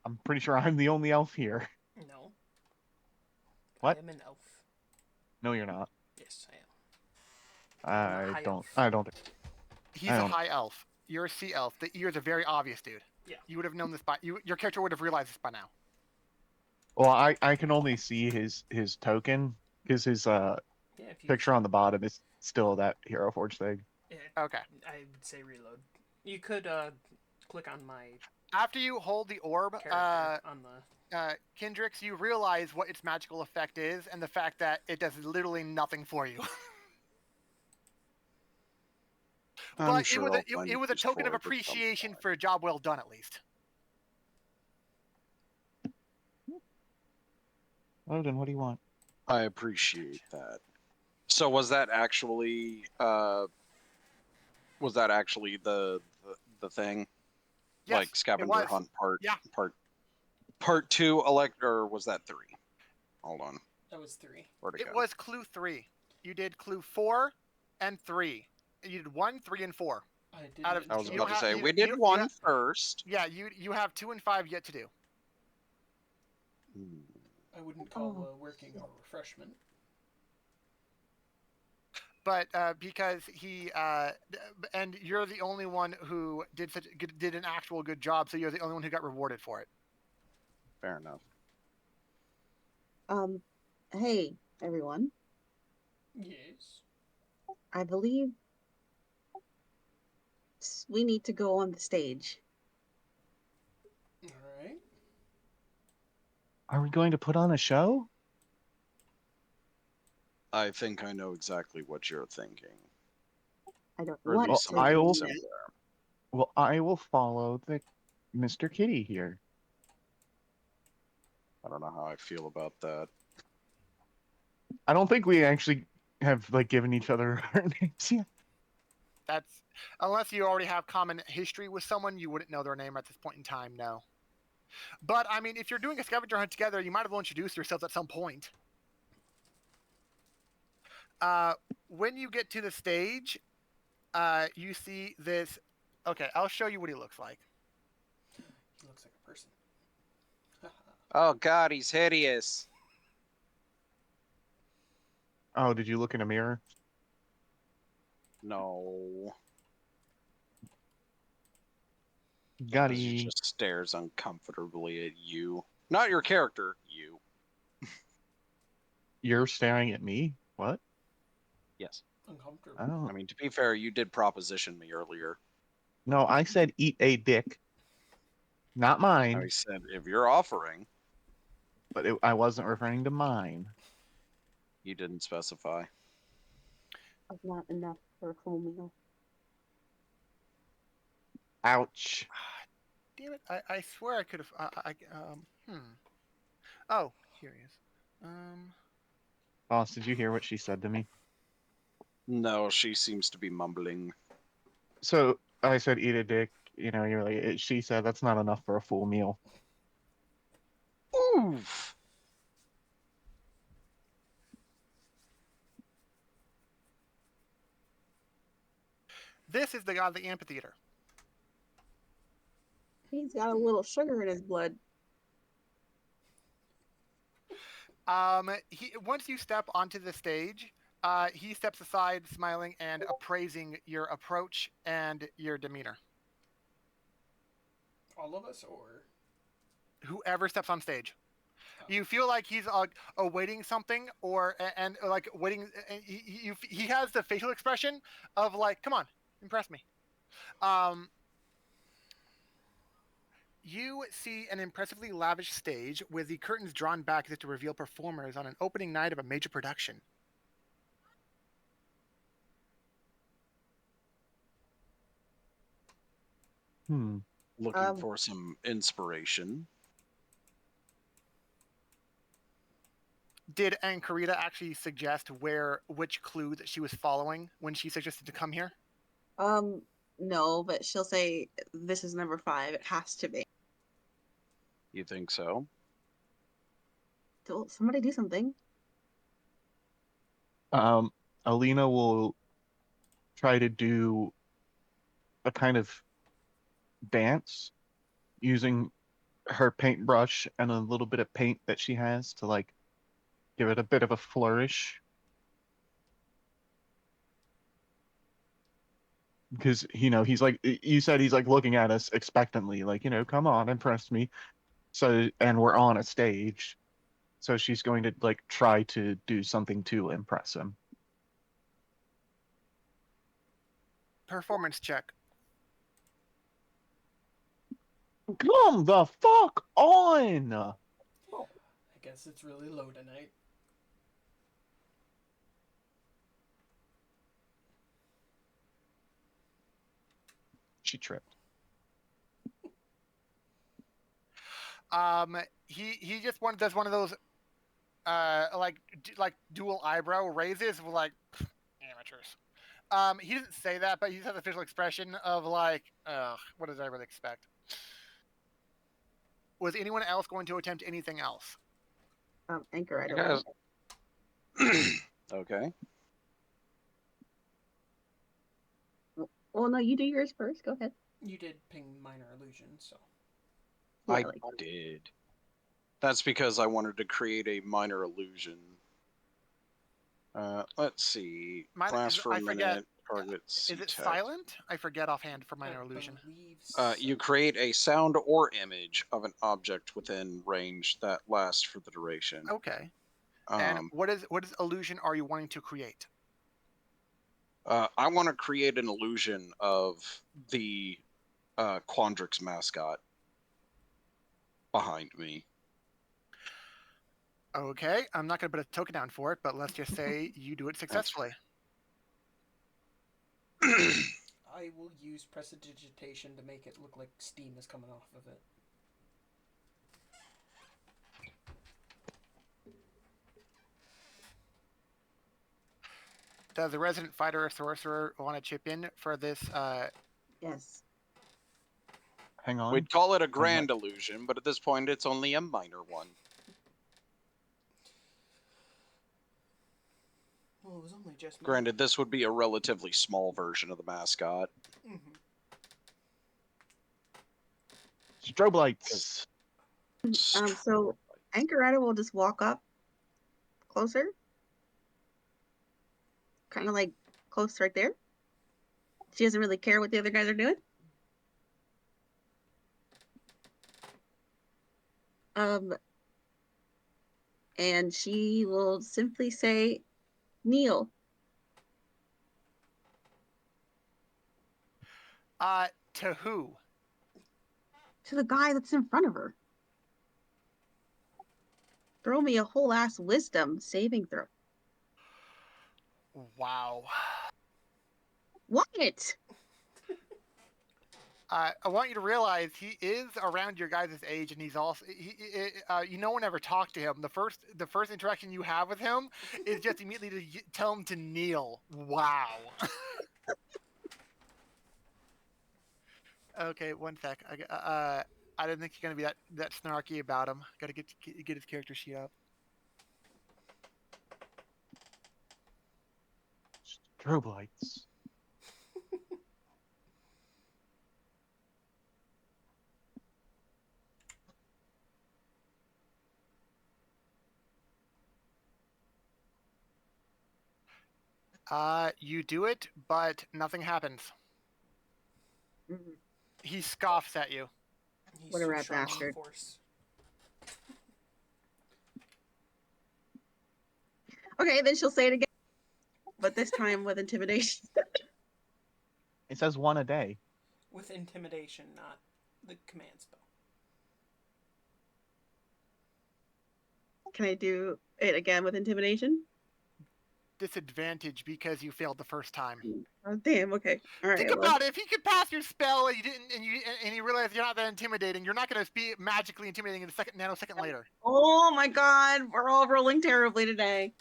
I'm pretty sure I'm the only elf here. No. What? I am an elf. No, you're not. Yes, I am. I'm a high elf. I don't. He's I a don't- high elf. You're a sea elf. The ears are very obvious, dude. Yeah. You would have known this by your character would have realized this by now. Well, I can only see his token because his Yeah, if you picture on the bottom is still that Hero Forge thing. Yeah, Okay. I would say reload. You could click on my After you hold the orb, character on the. Kendrix, you realize what its magical effect is and the fact that it does literally nothing for you. I'm But sure I'll find it was a use token for of it at some appreciation point. for a job well done, at least. Loden, what do you want? I appreciate that. So was that actually the thing? Yes, Like scavenger was. hunt Yeah. part 2 elect, or was that 3? Hold on. That was 3. Where'd it It go? was clue 3. You did clue 4 and 3. You did 1, 3, and 4. I did. Out of- I was you about don't to have- say you- we did you- one you- first. Yeah, you have 2 and 5 yet to do. I wouldn't call Oh. working a refreshment. But because he and you're the only one who did an actual good job, so you're the only one who got rewarded for it. Fair enough. Hey, everyone. Yes. I believe we need to go on the stage. All right. Are we going to put on a show? I think I know exactly what you're thinking. I don't Or at want least to. something I will- similar. Well, I will follow the Mr. Kitty here. I don't know how I feel about that. I don't think we actually have like given each other our names yet. That's unless you already have common history with someone, you wouldn't know their name at this point in time. No. But I mean, if you're doing a scavenger hunt together, you might as well introduce yourselves at some point. When you get to the stage, you see this. Okay, I'll show you what he looks like. He looks like a person. Oh God, he's hideous. Oh, did you look in a mirror? No. Got As he he just stares uncomfortably at you. Not your character, you. You're staring at me? What? Yes. Uncomfortable. Oh. I mean, to be fair, you did proposition me earlier. No, I said eat a dick. Not mine, I said, if you're offering, but I wasn't referring to mine. you didn't specify. Not enough for a full meal. Ouch. Damn it! I swear I could have. Oh, here he is. Boss, did you hear what she said to me? No, she seems to be mumbling. So I said eat a dick. You know, you're like, she said that's not enough for a full meal. Oof. This is the god of the amphitheater. He's got a little sugar in his blood. Once you step onto the stage, he steps aside, smiling and appraising your approach and your demeanor. All of us, or Whoever steps on stage, you feel like he's awaiting something, and like waiting. He has the facial expression of like, "Come on, impress me." You see an impressively lavish stage with the curtains drawn back as if to reveal performers on an opening night of a major production. Looking for some inspiration. Did Ankarita actually suggest which clue that she was following when she suggested to come here? No, but she'll say this is number 5. It has to be. You think so? Somebody do something. Alina will try to do a kind of dance using her paintbrush and a little bit of paint that she has to like give it a bit of a flourish. Because he's like, you said he's like looking at us expectantly, like, come on, impress me. So, and we're on a stage, so she's going to like try to do something to impress him. Performance check. Come the fuck on! I guess it's really low tonight. She tripped. He just does one of those like dual eyebrow raises with like amateurs. He doesn't say that, but he just has a facial expression of like, what did I really expect? Was anyone else going to attempt anything else? Anchor, I don't Guys. know. Okay. Well, no, you do yours first. Go ahead. You did ping minor illusion, so. Yeah, I did. That's because I wanted to create a minor illusion. Let's see. Last for a minute. Targets. Is it silent? I forget offhand for minor illusion. You create a sound or image of an object within range that lasts for the duration. Okay. And what is illusion are you wanting to create? I want to create an illusion of the Quandrix mascot behind me. Okay, I'm not going to put a token down for it, but let's just say you do it successfully. I will use prestidigitation to make it look like steam is coming off of it. Does the resident fighter or sorcerer want to chip in for this? Yes. Hang on. We'd call it a grand illusion, but at this point it's only a minor one. Well, it was only just. Granted, this would be a relatively small version of the mascot. Mm-hmm. Strobe lights. So Anchoretta will just walk up closer. Kind of like close right there. She doesn't really care what the other guys are doing. And she will simply say, "Kneel." To who? To the guy that's in front of her. Throw me a whole ass wisdom saving throw. Wow. What? I want you to realize he is around your guys' age, and he's also no one ever talked to him. The first interaction you have with him is just immediately to tell him to kneel. Wow. Okay, one sec. I didn't think you're gonna be that snarky about him. Got to get his character sheet up. Strobe lights. You do it, but nothing happens. Mhm. He scoffs at you. He's What a too rat strong on bastard. force. Okay, then she'll say it again, but this time with intimidation. It says one a day. With intimidation, not the command spell. Can I do it again with intimidation? Disadvantage because you failed the first time. Oh, damn. Okay. All right. Think well, about it. If he could pass your spell and you didn't, and you realize you're not that intimidating, you're not going to be magically intimidating in a nanosecond later. Oh my god, we're all rolling terribly today.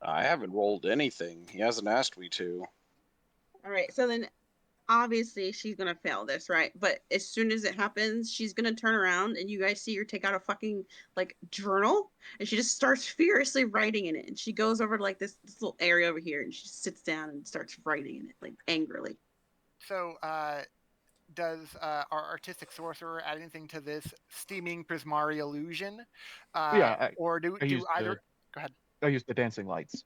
I haven't rolled anything. He hasn't asked me to. All right, so then obviously she's gonna fail this, right? But as soon as it happens, she's gonna turn around and you guys see her take out a fucking like journal and she just starts furiously writing in it. And she goes over to like this little area over here and she sits down and starts writing in it like angrily. So, does our artistic sorcerer add anything to this steaming prismari illusion? Yeah, Or do I used either? the Go ahead. I used the dancing lights.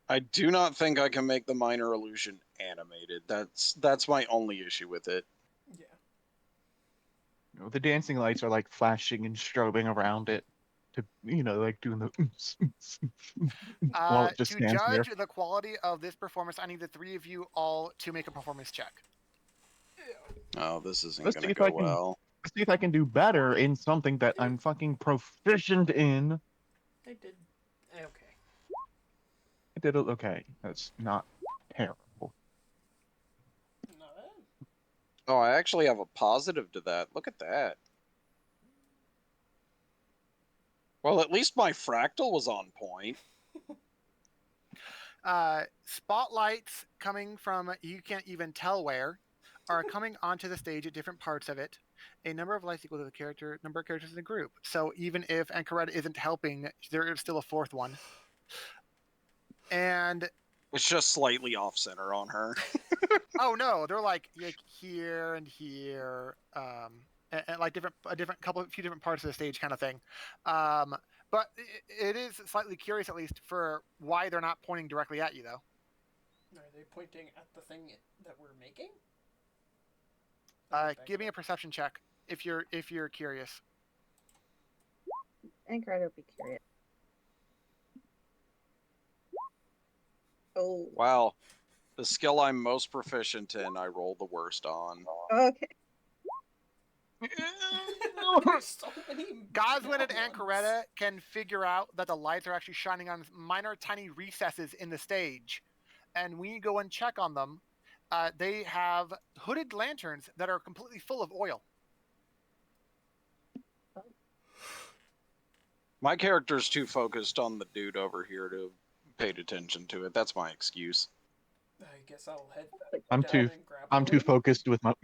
I do not think I can make the minor illusion animated. That's my only issue with it. Yeah. You know, the dancing lights are like flashing and strobing around it to, like doing the while it just To stands there. judge the quality of this performance, I need the three of you all to make a performance check. Oh, this isn't Let's gonna see if go I can well. see if I can do better in something that I'm fucking proficient in. I did. Okay. I did it okay. That's not terrible. Not bad. Oh, I actually have a positive to that. Look at that. Well, at least my fractal was on point. Spotlights coming from you can't even tell where are coming onto the stage at different parts of it. A number of lights equal to the number of characters in the group. So even if Ankareta isn't helping, there is still a fourth one. And It's just slightly off center on her. oh no, they're like here and here, and like few different parts of the stage kind of thing. But it is slightly curious, at least, for why they're not pointing directly at you, though. Are they pointing at the thing that we're making? Give me a perception check if you're curious. Anchor, I'd be curious. Oh, Wow. The skill I'm most proficient in, I roll the worst on. okay. There's so many. Goswin and bad ones. Ankareta can figure out that the lights are actually shining on minor, tiny recesses in the stage, and when you go and check on them, they have hooded lanterns that are completely full of oil. My character's too focused on the dude over here to have paid attention to it. That's my excuse. I guess I'll head I'm down too and grab I'm one. too focused with my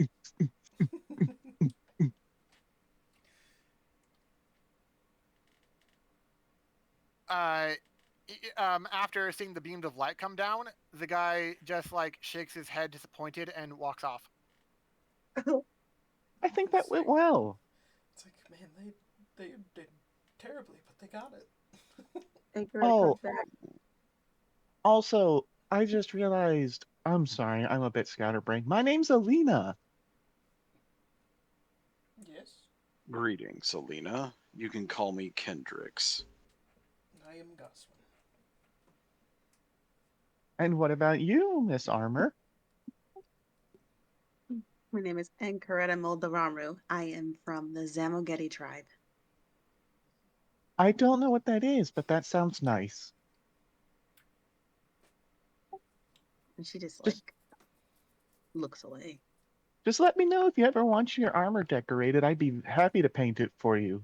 After seeing the beams of light come down, the guy just like shakes his head disappointed and walks off. I think that went well. It's like, man, they did terribly, but they got it. Anchor Oh. comes back. Also, I just realized, I'm sorry, I'm a bit scatterbrained. My name's Alina. Yes, Greetings, Selena. You can call me Kendrix. I am Goswin. And what about you, Miss Armor? My name is Ankareta Moldaramru. I am from the Zamogeti tribe. I don't know what that is, but that sounds nice. And she just Just- like looks away. Just let me know if you ever want your armor decorated. I'd be happy to paint it for you.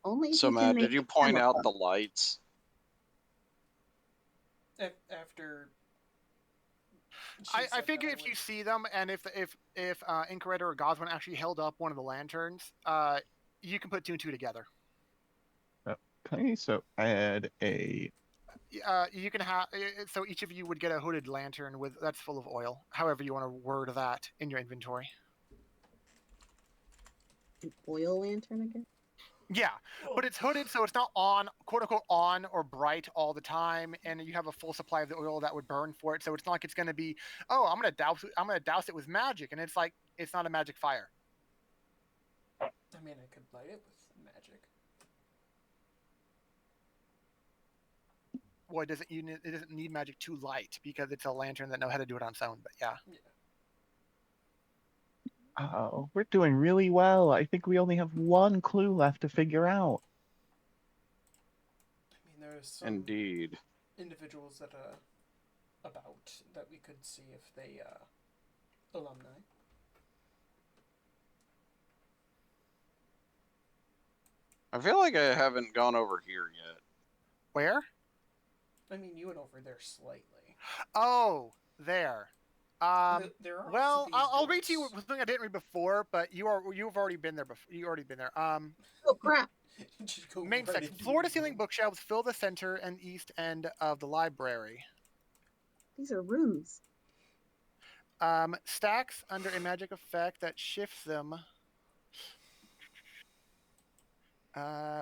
Only if So, you can Matt, make did you it point out camouflage. the lights? After. I figure if you see them, and if Ankareta or Goswin actually held up one of the lanterns, you can put two and two together. Okay, so add a... You can have so each of you would get a hooded lantern that's full of oil. However you want to word that in your inventory. An oil lantern again? Yeah, but it's hooded, so it's not on, quote unquote, on or bright all the time, and you have a full supply of the oil that would burn for it. So it's not like it's going to be, oh, I'm gonna douse it with magic, and it's like it's not a magic fire. I mean, I could light it with magic. Well, it doesn't need magic to light because it's a lantern that knows how to do it on its own. But yeah, Yeah. Oh, we're doing really well. I think we only have one clue left to figure out. I mean, there's some Indeed. individuals that about that we could see if they alumni. I feel like I haven't gone over here yet. where? I mean, you went over there slightly. Oh, there. There are Well, also these I'll read to you doors. something I didn't read before, but you've already been there before. You already been there. Oh crap! Just go Main right section. into Floor to your ceiling room. bookshelves fill the center and east end of the library. These are rooms. Stacks under a magic effect that shifts them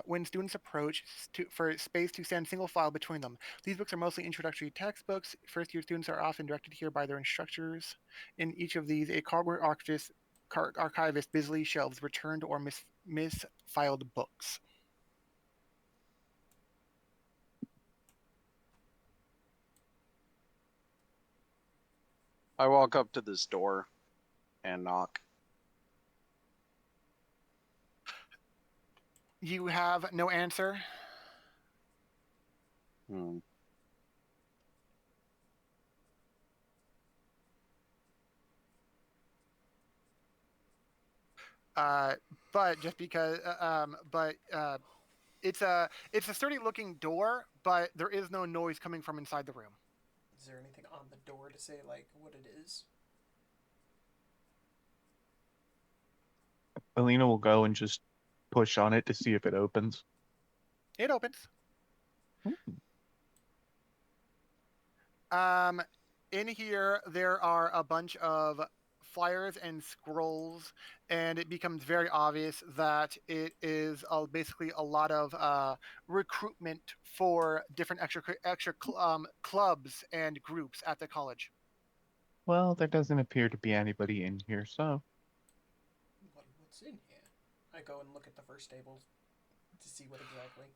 when students approach for space to stand single file between them. These books are mostly introductory textbooks. First-year students are often directed here by their instructors. In each of these, a cardboard archivist busily shelves returned or misfiled books. I walk up to this door and knock. You have no answer. Hmm. But just because, it's a sturdy looking door, but there is no noise coming from inside the room. Is there anything on the door to say like what it is? Alina will go and just push on it to see if it opens. It opens. Hmm. In here there are a bunch of flyers and scrolls, and it becomes very obvious that it is basically a lot of recruitment for different clubs and groups at the college. Well, there doesn't appear to be anybody in here, so What's in here? I go and look at the first table to see what exactly.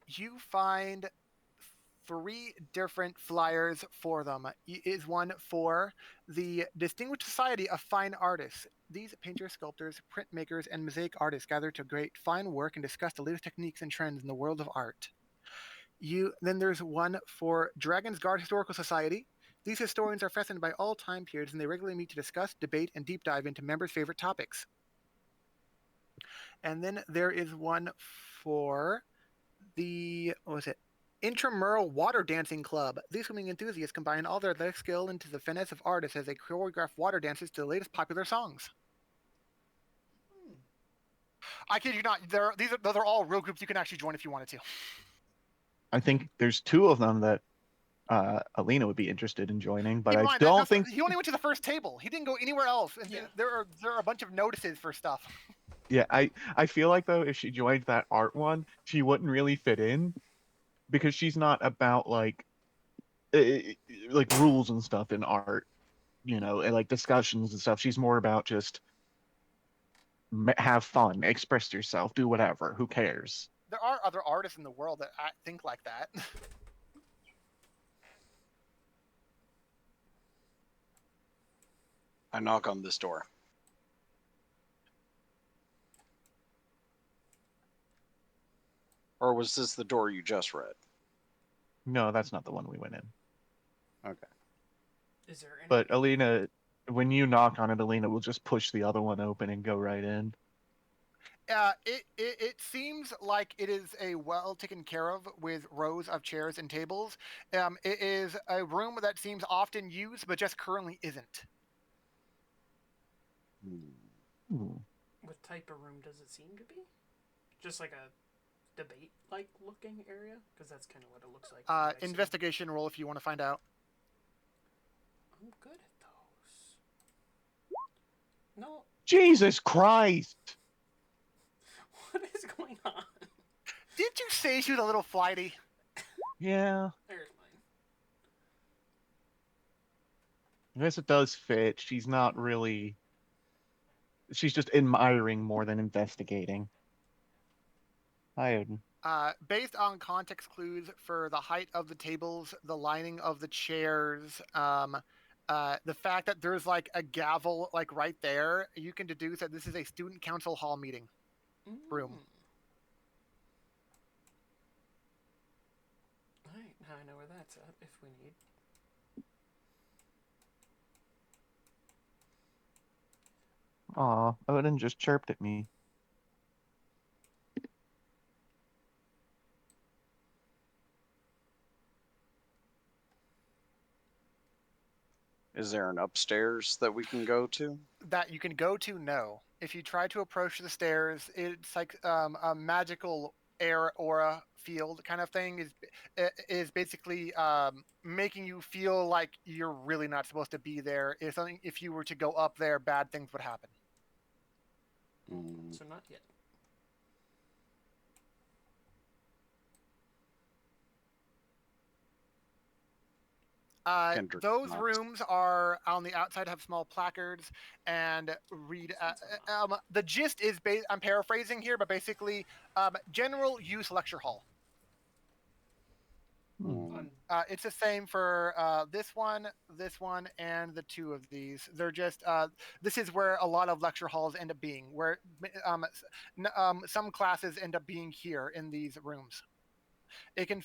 You find three different flyers for them. Is one for the Distinguished Society of Fine Artists. These painters, sculptors, printmakers, and mosaic artists gather to create fine work and discuss the latest techniques and trends in the world of art. Then there's one for Dragon's Guard Historical Society. These historians are fascinated by all time periods, and they regularly meet to discuss, debate, and deep dive into members' favorite topics. And then there is one for the Intramural Water Dancing Club. These swimming enthusiasts combine all their athletic skill into the finesse of artists as they choreograph water dances to the latest popular songs. I kid you not. Those are all real groups you can actually join if you wanted to. I think there's two of them that Alina would be interested in joining, but Keep in I mind, don't think. he only went to the first table. He didn't go anywhere else. And Yeah. there are a bunch of notices for stuff. Yeah, I feel like though if she joined that art one, she wouldn't really fit in because she's not about like rules and stuff in art, and like discussions and stuff. She's more about just have fun, express yourself, do whatever. Who cares? There are other artists in the world that think like that. I knock on this door. Or was this the door you just read? No, that's not the one we went in. Okay. Is there any? But Alina, when you knock on it, Alina will just push the other one open and go right in. It seems like it is a well taken care of with rows of chairs and tables. It is a room that seems often used, but just currently isn't. Ooh. What type of room does it seem to be? Just like a debate-like looking area, because that's kind of what it looks like. from what I see. Investigation roll if you want to find out. I'm good at those. No, Jesus Christ! What is going on? Did you say she was a little flighty? Yeah, There's mine. I guess it does fit. She's not really. She's just admiring more than investigating. Hi, Odin. Based on context clues for the height of the tables, the lining of the chairs, the fact that there's like a gavel like right there, you can deduce that this is a student council hall meeting room. Alright, now I know where that's at if we need. Aw, Odin just chirped at me. Is there an upstairs that we can go to? That you can go to, no. If you try to approach the stairs, it's like a magical air aura field kind of thing is basically making you feel like you're really not supposed to be there. If something, if you were to go up there, bad things would happen. So not yet. Kendrick Those nods. rooms are on the outside, have small placards and read. The gist is, I'm paraphrasing here, but basically, general use lecture hall. On It's the same for this one, and the two of these. They're just this is where a lot of lecture halls end up being, where some classes end up being here in these rooms. It can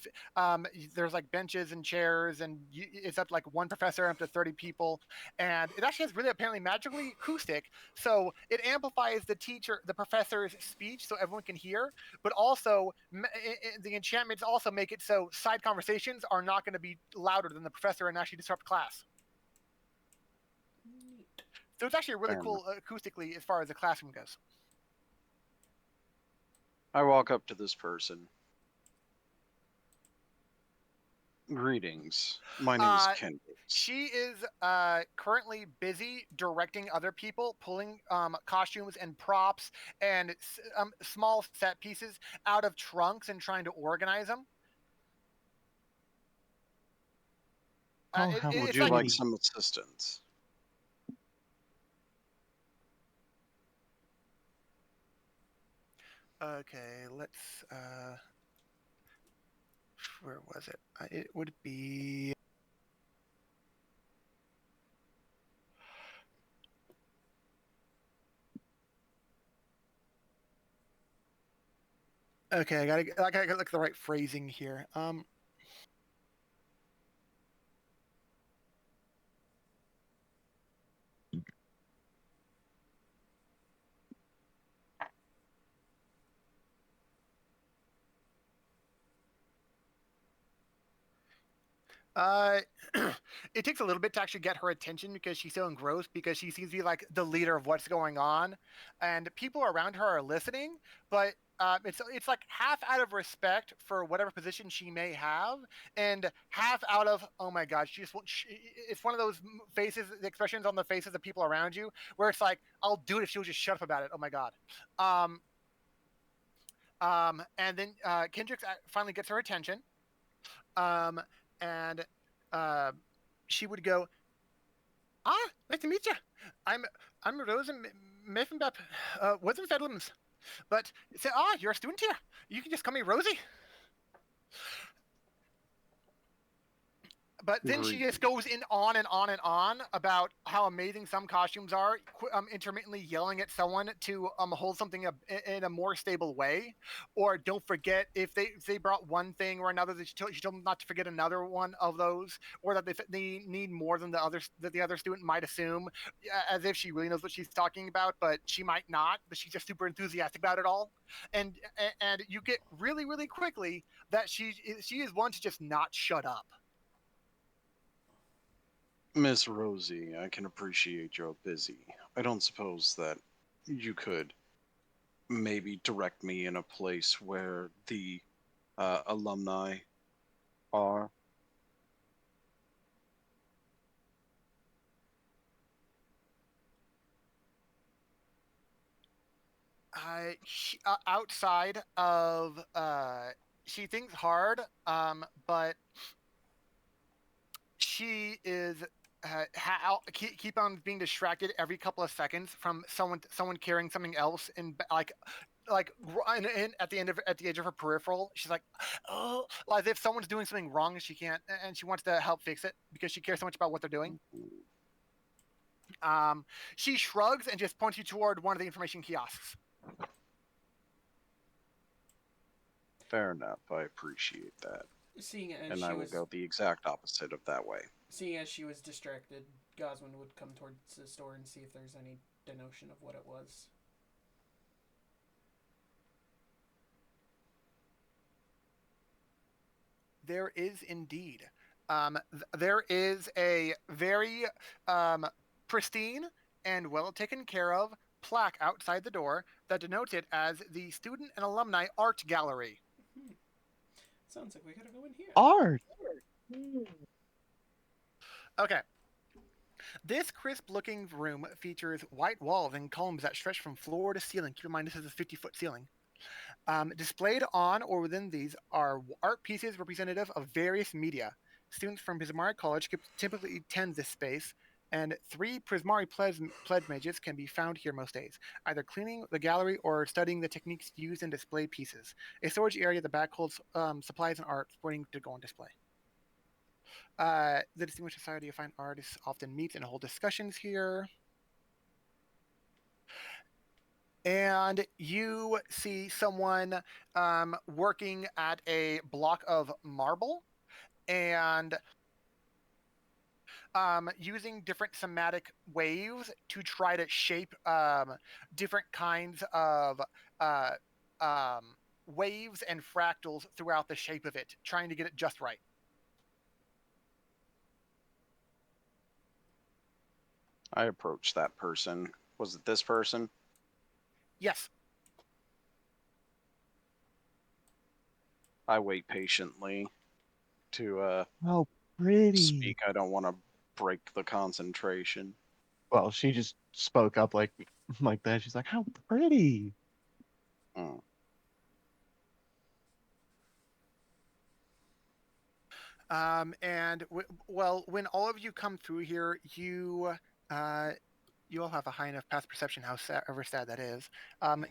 there's like benches and chairs, and it's up to like one professor up to 30 people, and it actually has really apparently magically acoustic, so it amplifies the professor's speech so everyone can hear, but also the enchantments also make it so side conversations are not going to be louder than the professor and actually disrupt class. So it's actually really cool acoustically as far as the classroom goes. I walk up to this person. Greetings. My name is Kendrick. She is currently busy directing other people, pulling costumes and props and small set pieces out of trunks and trying to organize them. Would you like some assistance? Okay, let's. Where was it? It would be. Okay, I gotta look at the right phrasing here. It takes a little bit to actually get her attention because she's so engrossed, because she seems to be like the leader of what's going on, and people around her are listening, but it's like half out of respect for whatever position she may have, and half out of, oh my god, it's one of those faces, the expressions on the faces of people around you where it's like, I'll do it if she'll just shut up about it. Oh my god. And then Kendrick finally gets her attention. And she would go, nice to meet you. I'm Rosen Miffenbep, Wizenfedlums. But say, you're a student here. You can just call me Rosie. But then she just goes on and on and on about how amazing some costumes are, intermittently yelling at someone to hold something in a more stable way, or don't forget if they brought one thing or another, that she told them not to forget another one of those, or that they need more than the other student might assume, as if she really knows what she's talking about, but she might not. But she's just super enthusiastic about it all, and you get really really quickly that she is one to just not shut up. Miss Rosie, I can appreciate you're busy. I don't suppose that you could maybe direct me in a place where the alumni are? outside of she thinks hard, but she is keep on being distracted every couple of seconds from someone carrying something else in at the edge of her peripheral. She's like, oh, like if someone's doing something wrong and she can't, and she wants to help fix it because she cares so much about what they're doing. She shrugs and just points you toward one of the information kiosks. Fair enough. I appreciate that. Seeing as And she I will was go the exact opposite of that way. seeing as she was distracted, Goswin would come towards the store and see if there's any denotion of what it was. There is indeed. There is a very pristine and well taken care of plaque outside the door that denotes it as the Student and Alumni Art Gallery. Sounds like we gotta go in here. Art. Okay. This crisp-looking room features white walls and columns that stretch from floor to ceiling. Keep in mind, this is a 50-foot ceiling. Displayed on or within these are art pieces representative of various media. Students from Prismari College typically attend this space, and 3 Prismari pledge mages can be found here most days, either cleaning the gallery or studying the techniques used in display pieces. A storage area at the back holds supplies and art waiting to go on display. The Distinguished Society of Fine Artists often meets and hold discussions here. And you see someone working at a block of marble and using different somatic waves to try to shape different kinds of waves and fractals throughout the shape of it, trying to get it just right. I approached that person. Was it this person? Yes. I wait patiently to Oh, pretty. speak. I don't want to break the concentration. Well, she just spoke up like that. She's like, "How pretty." Mm. Well, when all of you come through here, you all have a high enough path perception, however sad that is.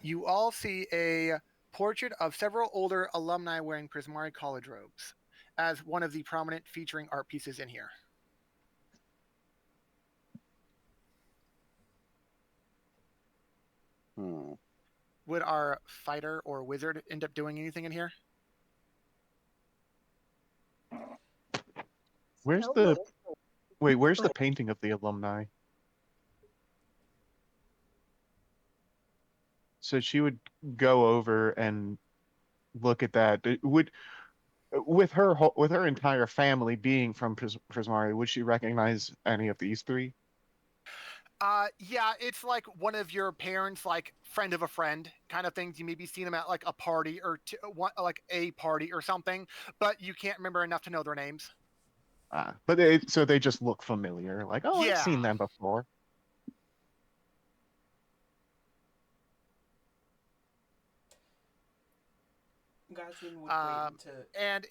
You all see a portrait of several older alumni wearing Prismari college robes as one of the prominent featuring art pieces in here. Hmm. Would our fighter or wizard end up doing anything in here? Where's the painting of the alumni? So she would go over and look at that. With her entire family being from Prismari, would she recognize any of these 3? Yeah, it's like one of your parents, like friend of a friend kind of things. You maybe seen them at like a party or like a party or something, but you can't remember enough to know their names. But so they just look familiar, like, oh, I've Yeah. seen them before. Goswin would wait until. And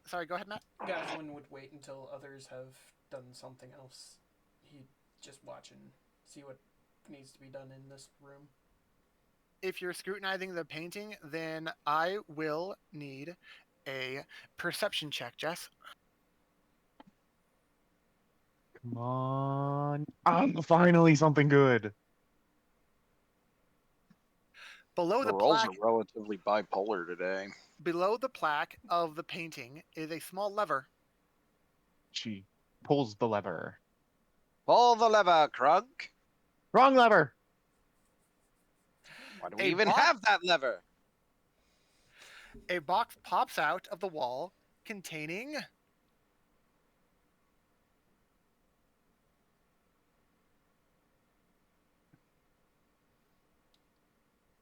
sorry, go ahead, Matt. Goswin would wait until others have done something else. He'd just watch and see what needs to be done in this room. If you're scrutinizing the painting, then I will need a perception check, Jess. Come on. Finally something good. Below The the rolls plaque, are relatively bipolar today. below the plaque of the painting is a small lever. She pulls the lever. Pull the lever, Krug. Wrong lever. Why do we A even box- have that lever? A box pops out of the wall containing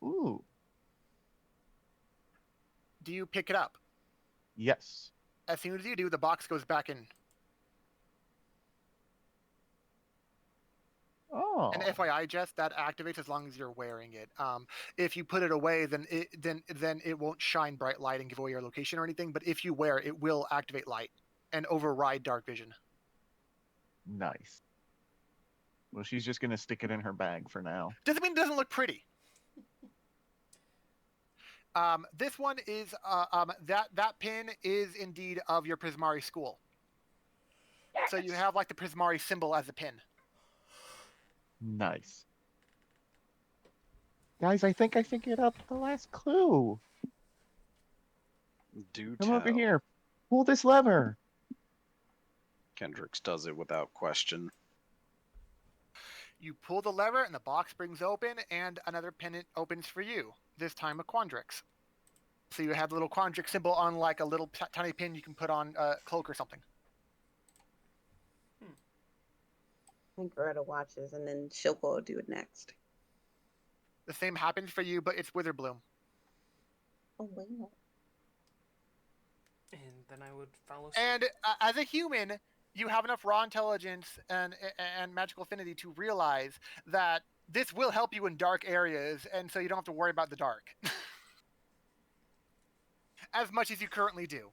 Ooh. Do you pick it up? Yes. As soon as you do, the box goes back in. Oh. And FYI, Jess, that activates as long as you're wearing it. If you put it away, then it won't shine bright light and give away your location or anything. But if you wear it, it will activate light and override dark vision. Nice. Well, she's just gonna stick it in her bag for now. Doesn't mean it doesn't look pretty. This one is that pin is indeed of your Prismari school. So you have like the Prismari symbol as a pin. Nice. Guys, I think I figured out the last clue. Do Come tell. over here. Pull this lever. Kendricks does it without question. You pull the lever and the box springs open and another pennant opens for you, this time a Quandrix. So you have the little Quandrix symbol on like a little tiny pin you can put on a cloak or something. I think Greta watches, and then she'll go do it next. The same happens for you, but it's Witherbloom. Oh, wow. And then I would follow suit. And as a human, you have enough raw intelligence and magical affinity to realize that this will help you in dark areas, and so you don't have to worry about the dark. As much as you currently do.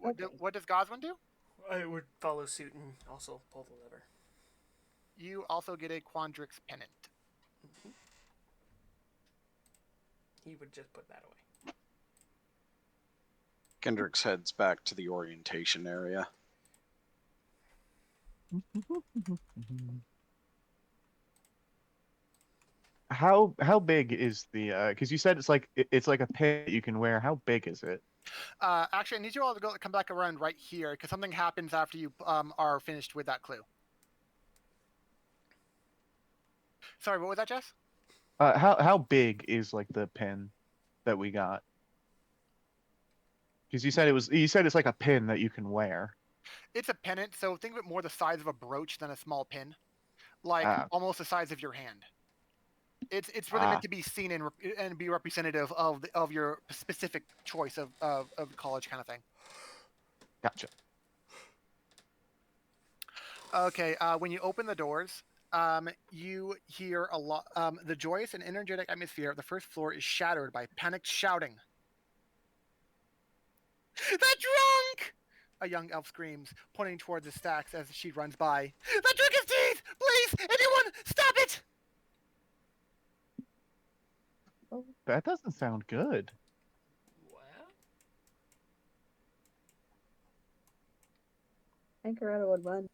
Okay. What does Goswin do? I would follow suit and also pull the lever. You also get a Quandrix pennant. He would just put that away. Kendricks heads back to the orientation area. How big is the? Because you said it's like a pin that you can wear. How big is it? Actually, I need you all to come back around right here because something happens after you are finished with that clue. Sorry, what was that, Jess? How big is like the pin that we got? Because you said it's like a pin that you can wear. It's a pennant, so think of it more the size of a brooch than a small pin, like almost the size of your hand. It's really meant to be seen and be representative of your specific choice of college kind of thing. Gotcha. Okay, when you open the doors, you hear a lot. The joyous and energetic atmosphere of the first floor is shattered by panicked shouting. The drunk! A young elf screams, pointing towards the stacks as she runs by. The drunk is teeth! Please, anyone, stop it! That doesn't sound good. Well, I think Greta would run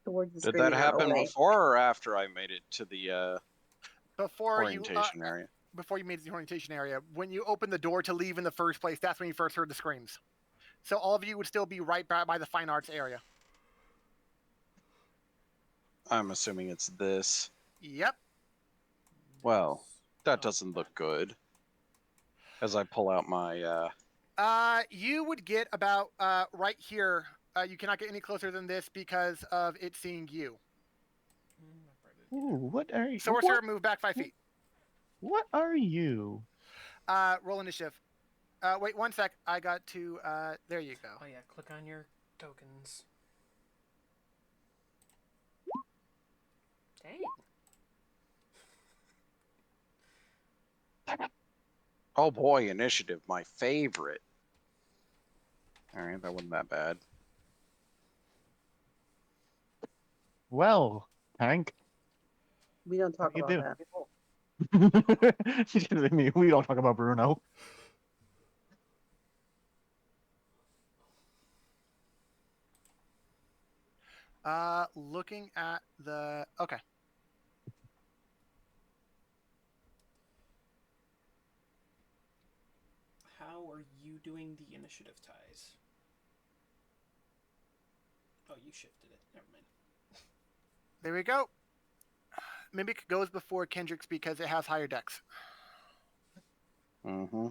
towards the Did screaming that happen away. before or after I made it to the Before orientation area? Before you made it to the orientation area, when you opened the door to leave in the first place, that's when you first heard the screams. So all of you would still be right by the fine arts area. I'm assuming it's this. Yep. Well, that doesn't look good. As I pull out my You would get about right here. You cannot get any closer than this because of it seeing you. Ooh, what are you? Sorcerer, move back 5 feet. What are you? Roll initiative. Wait 1 sec. I got to. There you go. oh yeah, click on your tokens. Dang. oh boy, initiative, my favorite. Alright, that wasn't that bad. Well, Hank. We don't talk What about do you that. We don't talk about Bruno. Looking at the. Okay. How are you doing the initiative ties? Oh, you shifted it. Never mind. There we go. Mimic goes before Kendricks because it has higher dex. Mm-hmm.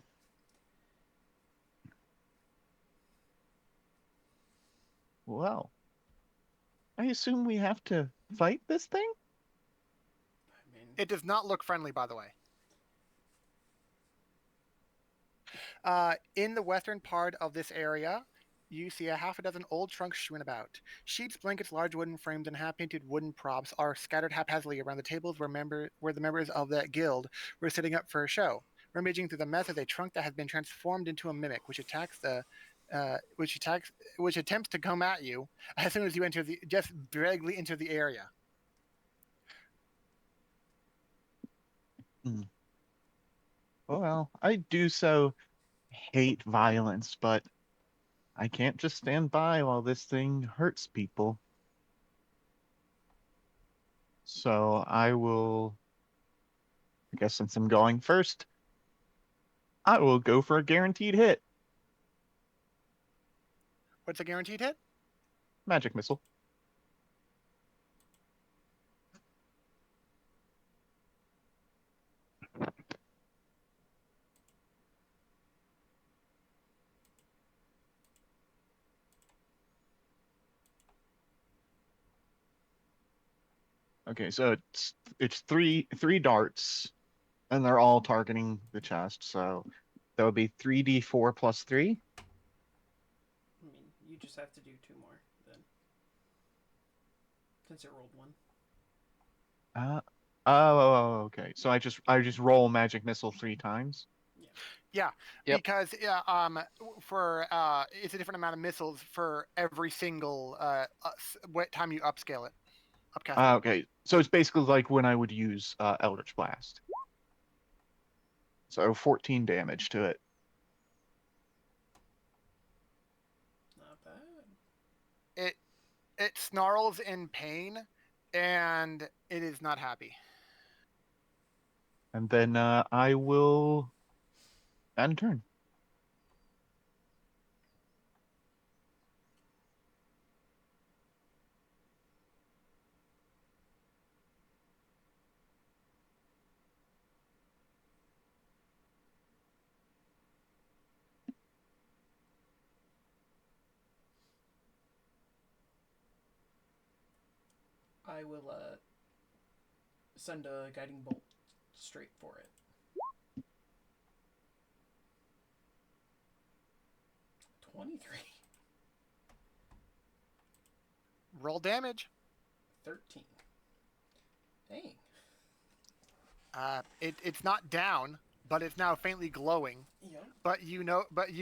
Well, I assume we have to fight this thing? I mean, It does not look friendly, by the way. In the western part of this area, you see a half a dozen old trunks strewn about. Sheets, blankets, large wooden frames, and half-painted wooden props are scattered haphazardly around the tables where the members of that guild were sitting up for a show. Rummaging through the mess is a trunk that has been transformed into a mimic, which attempts to come at you as soon as you just vaguely enter the area. Well, I do so hate violence, but I can't just stand by while this thing hurts people. So I will, I guess since I'm going first, I will go for a guaranteed hit. What's a guaranteed hit? Magic missile. Okay, so it's three darts, and they're all targeting the chest. So that would be 3d4 plus 3. I mean, you just have to do 2 more then, since it rolled 1. Okay. So I just roll magic missile 3 times. Yeah, Yep. because for it's a different amount of missiles for every single what time you upscale it, upcast it. Okay, so it's basically like when I would use Eldritch Blast. So 14 damage to it. Not bad. It snarls in pain, and it is not happy. And then I will end turn. I will send a guiding bolt straight for it. 23. Roll damage. 13. Dang. It's not down, but it's now faintly glowing. Yep. But you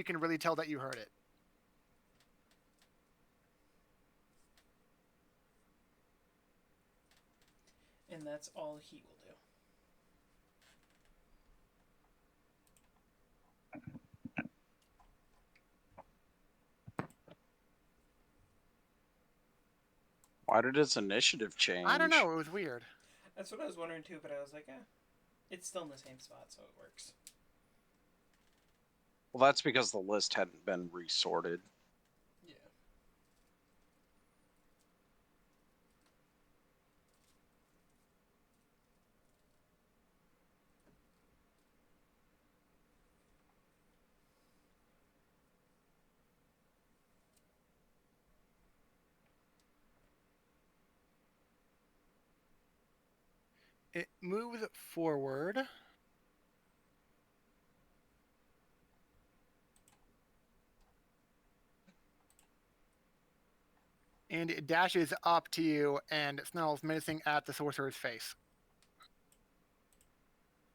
can really tell that you heard it. And that's all he will do. Why did its initiative change? I don't know. It was weird. That's what I was wondering too, but I was like, it's still in the same spot, so it works. Well, that's because the list hadn't been resorted. Yeah. It moves forward. And it dashes up to you and snarls menacing at the sorcerer's face.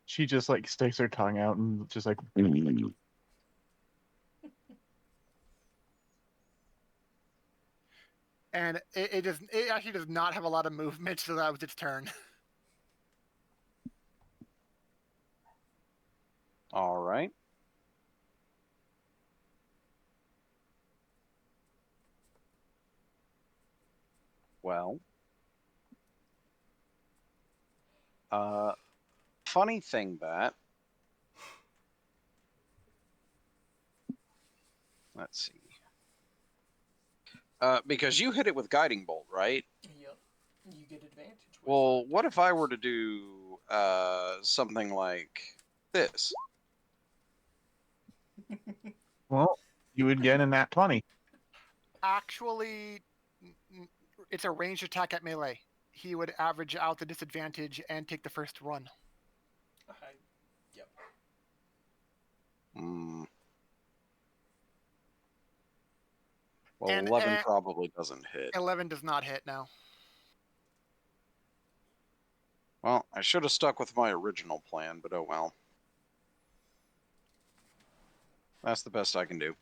She just like sticks her tongue out and just like. And it actually does not have a lot of movement, so that was its turn. All right. Well, funny thing that, let's see. Because you hit it with guiding bolt, right? Yep. You get advantage. With Well, what if I were to do something like this? Well, you would get in that 20. Actually, it's a ranged attack at melee. He would average out the disadvantage and take the first run. Yep. Hmm. Well, And, 11 probably doesn't hit. 11 does not hit now. Well, I should have stuck with my original plan, but oh well. That's the best I can do.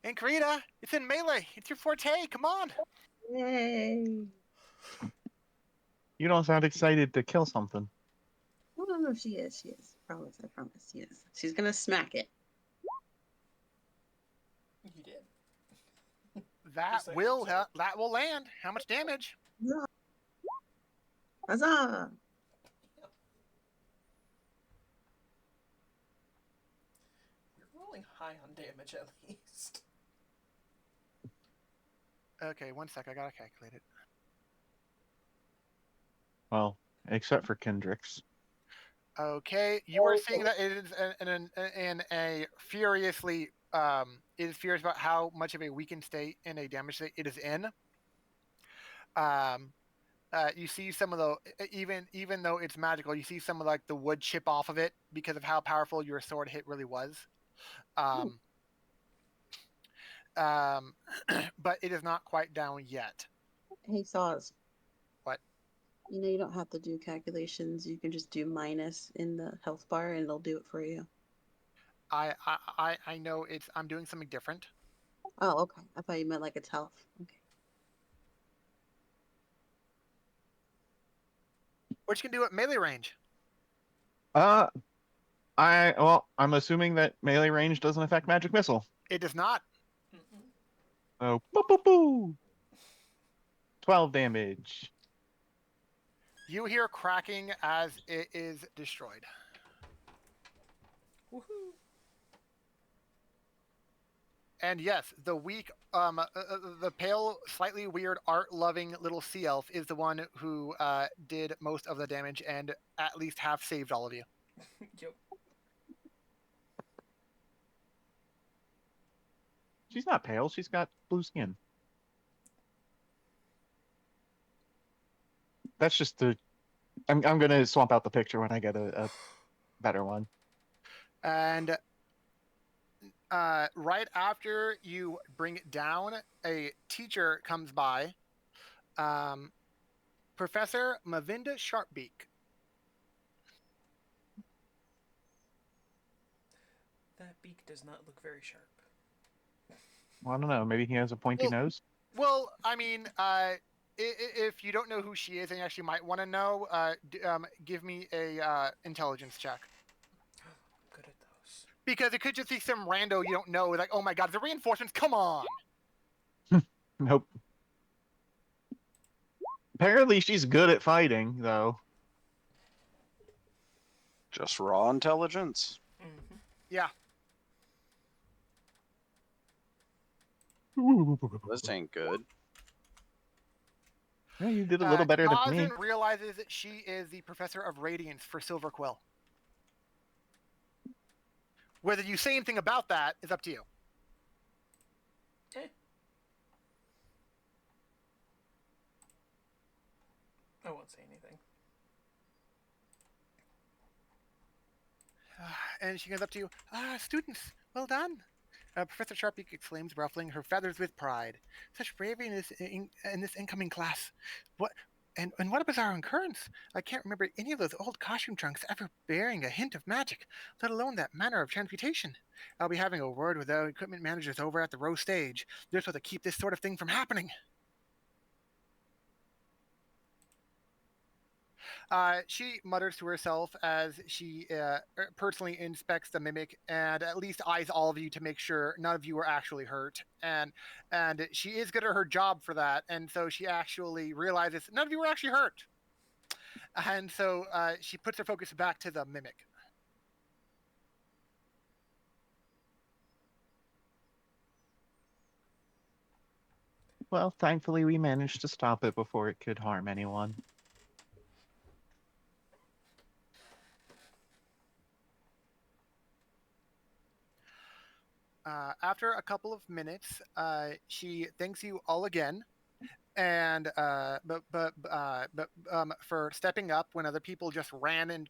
And Karita, it's in melee. It's your forte. Come on. Yay! You don't sound excited to kill something. No, she is. She is. Promise. I promise. She is. She's gonna smack it. You did. That Just like will so. that will land. How much damage? Huzzah! You're rolling high on damage at least. Okay, 1 sec. I gotta calculate it. Well, except for Kendrick's. Okay, you are seeing that it is in a furiously it is furious about how much of a weakened state and a damage state it is in. You see some of the even though it's magical, you see some of like the wood chip off of it because of how powerful your sword hit really was. Um, but it is not quite down yet. Hey, Saws. What? You know you don't have to do calculations. You can just do minus in the health bar, and it'll do it for you. I know I'm doing something different. Oh, okay. I thought you meant like it's health. Okay. Which can do at melee range. I'm assuming that melee range doesn't affect magic missile. It does not. So, boo boo boo. 12 damage. You hear cracking as it is destroyed. Woohoo! And yes, the weak, the pale, slightly weird, art-loving little sea elf is the one who did most of the damage and at least half saved all of you. Yep. She's not pale. She's got blue skin. That's just the. I'm gonna swap out the picture when I get a better one. And right after you bring it down, a teacher comes by, Professor Mavinda Sharpbeak. That beak does not look very sharp. Well, I don't know. Maybe he has a pointy nose. Well, I mean, if you don't know who she is and you actually might want to know, give me a intelligence check. I'm good at those. Because it could just be some rando you don't know, like, oh my god, the reinforcements, come on! Nope. Apparently, she's good at fighting, though. Just raw intelligence. Mm-hmm. Yeah. This ain't good. Yeah, you did a little better than me. Kazan realizes that she is the Professor of Radiance for Silver Quill. Whether you say anything about that is up to you. I won't say anything. And she goes up to you. Students, well done. Professor Sharpbeak exclaims, ruffling her feathers with pride. Such bravery in this incoming class. What and what a bizarre occurrence. I can't remember any of those old costume trunks ever bearing a hint of magic, let alone that manner of transmutation. I'll be having a word with the equipment managers over at the row stage. They're supposed to keep this sort of thing from happening. She mutters to herself as she personally inspects the mimic and at least eyes all of you to make sure none of you are actually hurt. And she is good at her job for that. And so she actually realizes none of you were actually hurt. And so she puts her focus back to the mimic. Well, thankfully, we managed to stop it before it could harm anyone. After a couple of minutes, she thanks you all again but for stepping up when other people just ran and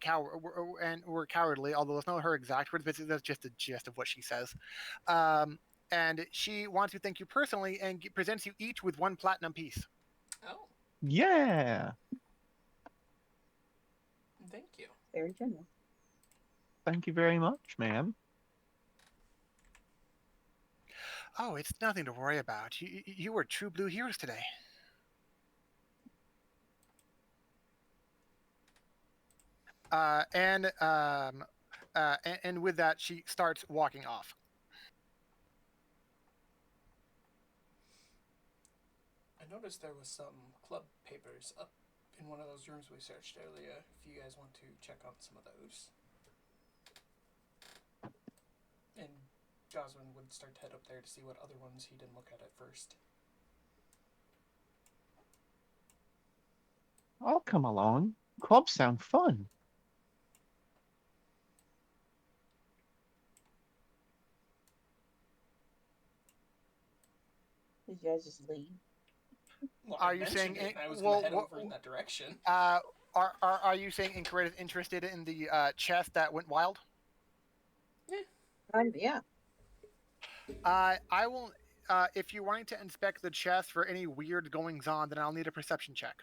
were cowardly, although that's not her exact words, but that's just the gist of what she says. And she wants to thank you personally and presents you each with 1 platinum piece. Oh, Yeah. thank you. Very generous. Thank you very much, ma'am. Oh, it's nothing to worry about. You were true blue heroes today. And with that, she starts walking off. I noticed there was some club papers up in one of those rooms we searched earlier. If you guys want to check on some of those. And Joswin would start to head up there to see what other ones he didn't look at first. I'll come along. Clubs sound fun. Did you guys just leave? Well, Are I you mentioned saying? it, and I was Well, going to head over in that direction. are you saying Incorrect is interested in the chest that went wild? Yeah. I will. If you're wanting to inspect the chest for any weird goings on, then I'll need a perception check.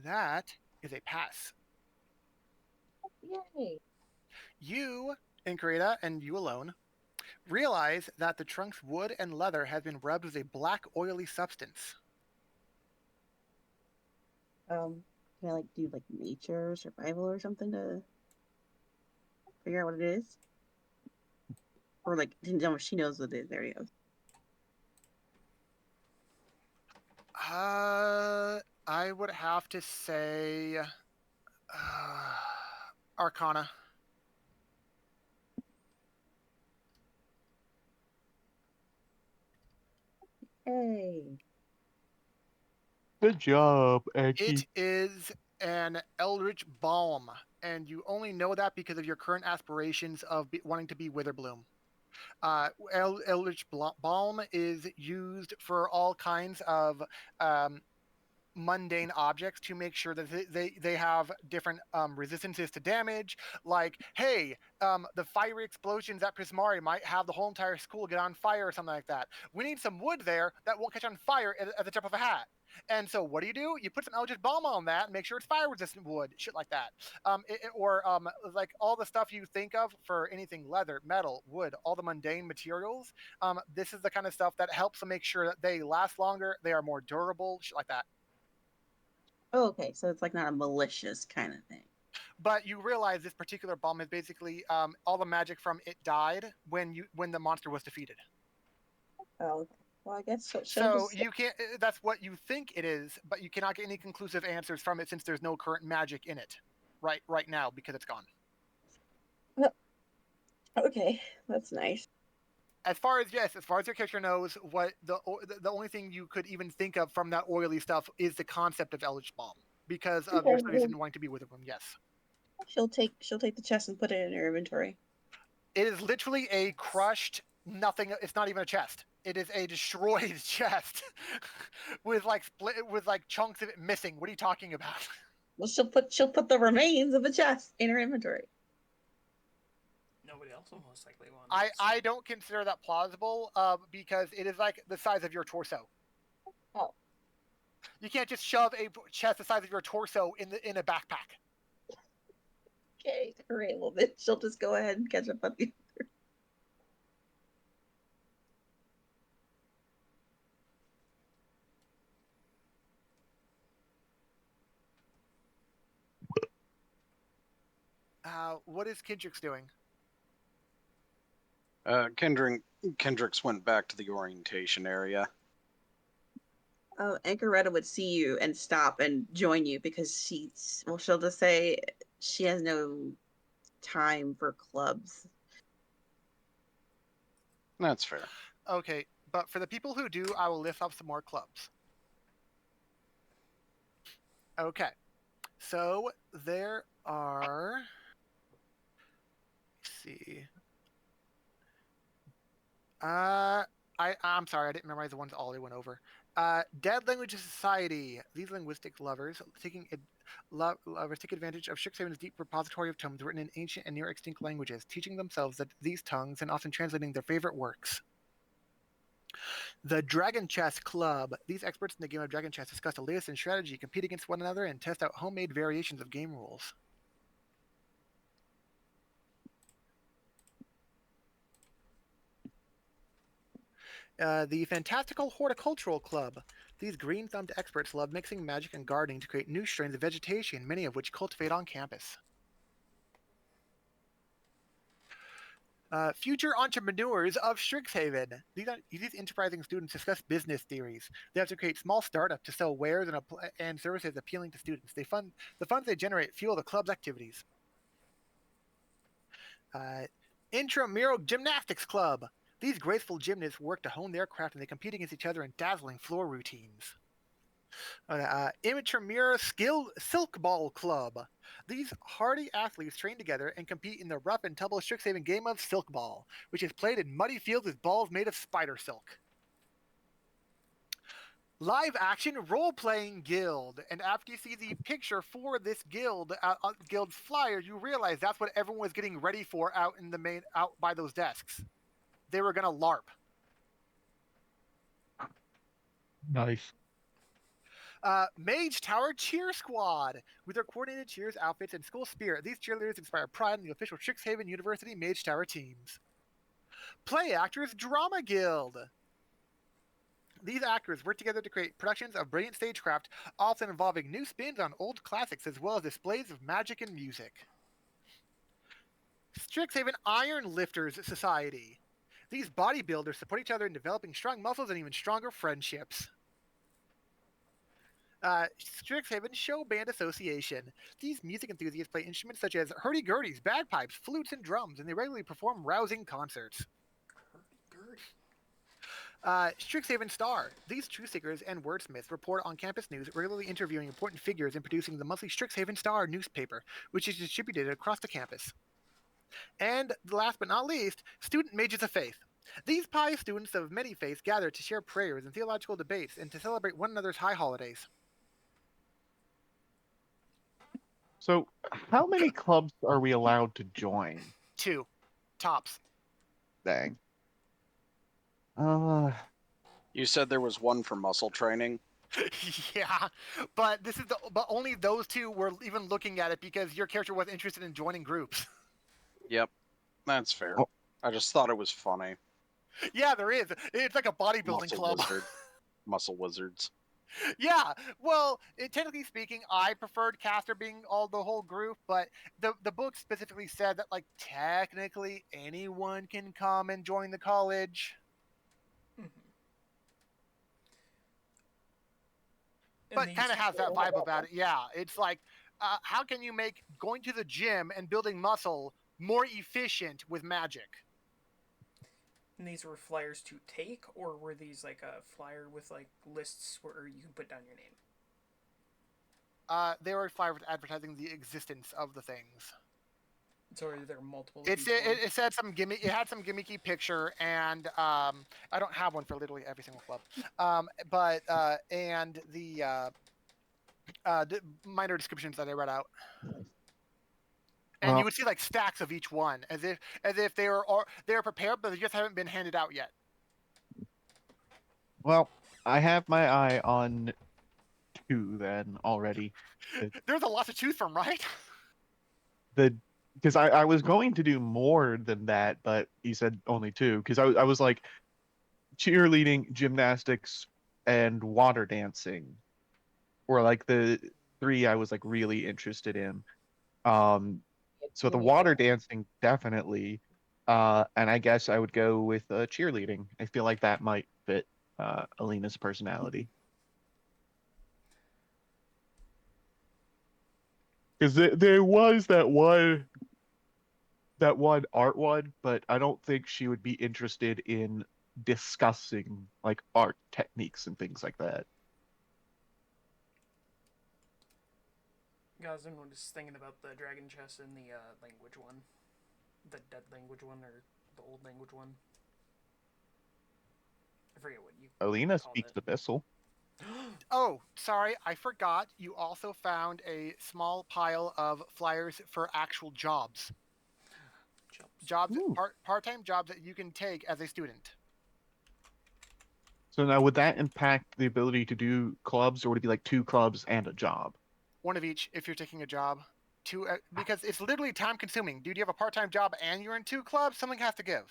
That is a pass. Yay. You, Incarita, and you alone, realize that the trunk's wood and leather has been rubbed with a black oily substance. Can I like do like nature or survival or something to figure out what it is? Or like she knows what it is. There you go. I would have to say Arcana. Hey. Good job, It Aggie. is an Eldritch Balm, and you only know that because of your current aspirations of wanting to be Witherbloom. Eldritch Balm is used for all kinds of um, mundane objects to make sure that they have different resistances to damage. Like, hey, the fiery explosions at Prismari might have the whole entire school get on fire or something like that. We need some wood there that won't catch on fire at the tip of a hat. And so what do? You put some Eldritch Balm on that and make sure it's fire resistant wood, shit like that. Like all the stuff you think of for anything leather, metal, wood, all the mundane materials. This is the kind of stuff that helps to make sure that they last longer, they are more durable, shit like that. Oh, okay. So it's like not a malicious kind of thing. But you realize this particular bomb is basically all the magic from it died when the monster was defeated. Oh, okay. Well, I guess she'll So just. you can't. That's what you think it is, but you cannot get any conclusive answers from it since there's no current magic in it, right now because it's gone. Okay, that's nice. As far as your character knows, what the only thing you could even think of from that oily stuff is the concept of Eldritch Balm because of your Okay, studies well, and wanting to be with them. Yes. she'll take the chest and put it in her inventory. It is literally a crushed nothing. It's not even a chest. It is a destroyed chest with like chunks of it missing. What are you talking about? Well, she'll put the remains of the chest in her inventory. Nobody else will most likely want it. I don't consider that plausible because it is like the size of your torso. Oh. You can't just shove a chest the size of your torso in a backpack. Okay, great. Well, then she'll just go ahead and catch up on you. What is Kendrick's doing? Kendricks went back to the orientation area. Anchoretta would see you and stop and join you because she'll just say she has no time for clubs. That's fair. Okay, but for the people who do, I will lift up some more clubs. Okay, so there are. Let's see. I'm sorry, I didn't memorize the ones Ollie went over. Dead Languages Society. These linguistic lovers take advantage of Strixhaven's deep repository of tomes written in ancient and near extinct languages, teaching themselves that these tongues and often translating their favorite works. The Dragon Chess Club. These experts in the game of Dragon Chess discuss the latest in strategy, compete against one another, and test out homemade variations of game rules. The Fantastical Horticultural Club. These green-thumbed experts love mixing magic and gardening to create new strains of vegetation, many of which cultivate on campus. Future entrepreneurs of Strixhaven. These enterprising students discuss business theories. They have to create small startups to sell wares and services appealing to students. The funds they generate fuel the club's activities. Intramural Gymnastics Club. These graceful gymnasts work to hone their craft and they compete against each other in dazzling floor routines. Intramural Silk Ball Club. These hardy athletes train together and compete in the rough and tumble Strixhaven game of Silk Ball, which is played in muddy fields with balls made of spider silk. Live action role playing guild, and after you see the picture for this guild's flyer, you realize that's what everyone was getting ready for out by those desks. They were gonna LARP. Nice. Mage Tower Cheer Squad. With their coordinated cheers, outfits, and school spirit, these cheerleaders inspire pride in the official Strixhaven University Mage Tower teams. Play Actors Drama Guild. These actors work together to create productions of brilliant stagecraft, often involving new spins on old classics as well as displays of magic and music. Strixhaven Iron Lifters Society. These bodybuilders support each other in developing strong muscles and even stronger friendships. Strixhaven Show Band Association. These music enthusiasts play instruments such as hurdy-gurdies, bagpipes, flutes, and drums, and they regularly perform rousing concerts. Strixhaven Star. These truth seekers and wordsmiths report on campus news, regularly interviewing important figures and producing the monthly Strixhaven Star newspaper, which is distributed across the campus. And last but not least, Student Mages of Faith. These pious students of many faiths gather to share prayers and theological debates and to celebrate one another's high holidays. So, how many clubs are we allowed to join? 2. Tops. Dang. You said there was one for muscle training. Yeah, but but only those 2 were even looking at it because your character was interested in joining groups. Yep, that's fair. Oh. I just thought it was funny. Yeah, there is. It's like a bodybuilding club. Muscle wizards. Yeah, well, technically speaking, I preferred Caster being the whole group, but the book specifically said that, like, technically anyone can come and join the college. Mm-hmm. But kind of has that vibe about it. Yeah, it's like, how can you make going to the gym and building muscle more efficient with magic? And these were flyers to take, or were these like a flyer with like lists where you can put down your name? They were flyers advertising the existence of the things. So are there multiple? It said some gimmick. It had some gimmicky picture, and I don't have one for literally every single club. And the minor descriptions that I read out. And you would see like stacks of each one, as if they were prepared, but they just haven't been handed out yet. Well, I have my eye on 2 then already. There's a lot to choose from, right? Because I was going to do more than that, but he said only 2. Because I was like cheerleading, gymnastics, and water dancing were like the 3 I was like really interested in. So the water dancing definitely, and I guess I would go with cheerleading. I feel like that might fit Alina's personality. Because there was that one art one, but I don't think she would be interested in discussing like art techniques and things like that. Guys, I'm just thinking about the dragon chess and the language one, the dead language one or the old language one. forget what you Alina called speaks it. Abyssal. Oh, sorry, I forgot. You also found a small pile of flyers for actual jobs. Jobs. Ooh. Part-time jobs that you can take as a student. So now, would that impact the ability to do clubs, or would it be like 2 clubs and a job? One of each if you're taking a job. Because it's literally time consuming. Dude, you have a part-time job and you're in 2 clubs, something has to give.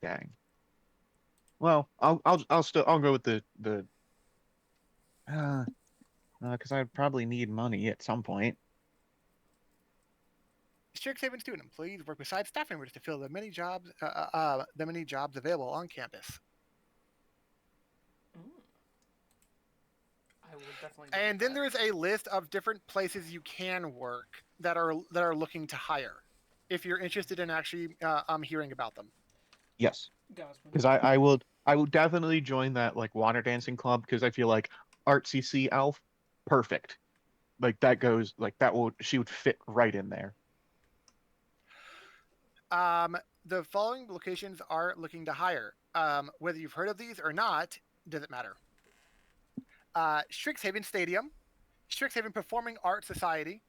Dang. Well, I'll go with the because I'd probably need money at some point. Strixhaven student employees work beside staff members to fill the many jobs available on campus. I will definitely. And then there's a list of different places you can work that are looking to hire, if you're interested in actually hearing about them. Yes, Gosman. because I will definitely join that like water dancing club because I feel like artsy sea elf, perfect. Like that goes like that will she would fit right in there. The following locations are looking to hire. Whether you've heard of these or not, doesn't matter. Strixhaven Stadium, Strixhaven Performing Arts Society,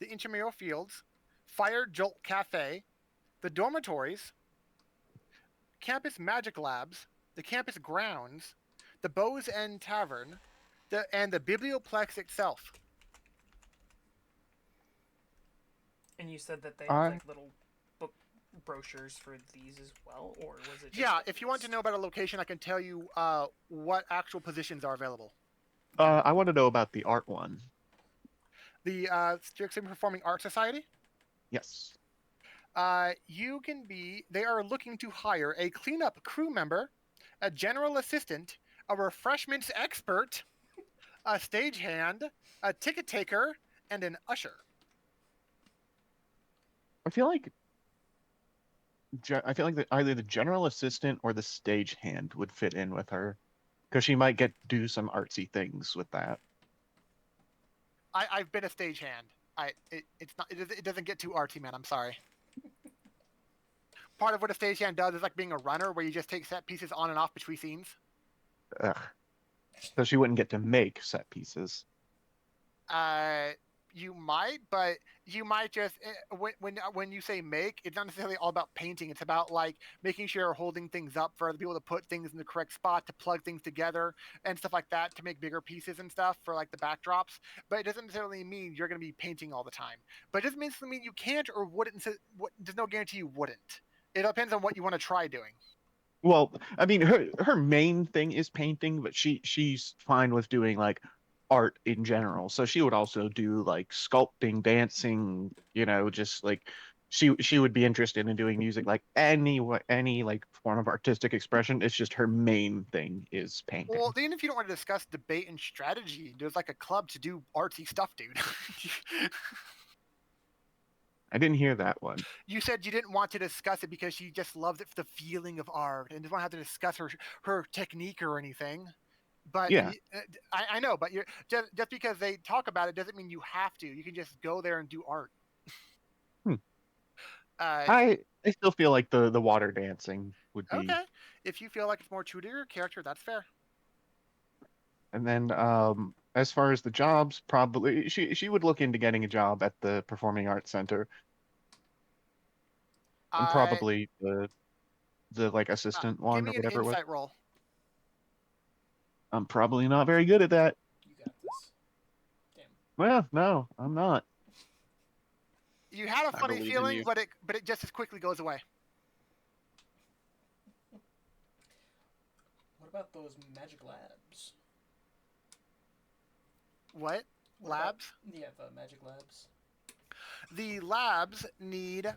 the Intramural Fields, Fire Jolt Cafe, the dormitories, Campus Magic Labs, the campus grounds, the Bow's End Tavern, and the Biblioplex itself. And you said that they have I like little book brochures for these as well, or was it? Just Yeah, the if you want to list? know about a location, I can tell you what actual positions are available. I want to know about the art one. The Strixhaven Performing Arts Society. Yes. They are looking to hire a cleanup crew member, a general assistant, a refreshments expert, a stagehand, a ticket taker, and an usher. I feel like that either the general assistant or the stagehand would fit in with her because she might get do some artsy things with that. I've been a stagehand. It's not it doesn't get too artsy, man. I'm sorry. Part of what a stagehand does is like being a runner, where you just take set pieces on and off between scenes. Ugh. So she wouldn't get to make set pieces. Uh, you might, but you might just when you say make, it's not necessarily all about painting. It's about like making sure you're holding things up for other people to put things in the correct spot, to plug things together and stuff like that, to make bigger pieces and stuff for like the backdrops. But it doesn't necessarily mean you're going to be painting all the time. But it doesn't necessarily mean you can't or wouldn't. There's no guarantee you wouldn't. It depends on what you want to try doing. Well, I mean, her main thing is painting, but she's fine with doing like art in general. So she would also do like sculpting, dancing, just like she would be interested in doing music, like any like form of artistic expression. It's just her main thing is painting. Well, even if you don't want to discuss debate and strategy, there's like a club to do artsy stuff, dude. I didn't hear that one. You said you didn't want to discuss it because she just loves it for the feeling of art and doesn't want to have to discuss her technique or anything. But Yeah. I know, but you're just because they talk about it doesn't mean you have to. You can just go there and do art. Hmm. Uh, I still feel like the water dancing would be. okay, if you feel like it's more true to your character, that's fair. And then as far as the jobs, probably she would look into getting a job at the Performing Arts Center and Uh, probably the like assistant Give one or me an whatever it was. insight roll. I'm probably not very good at that. You got this. Damn. Well, no, I'm not. You had a I funny believe in feeling, you. but it just as quickly goes away. What about those magic labs? What? What about- Labs? Yeah, the magic labs. The labs need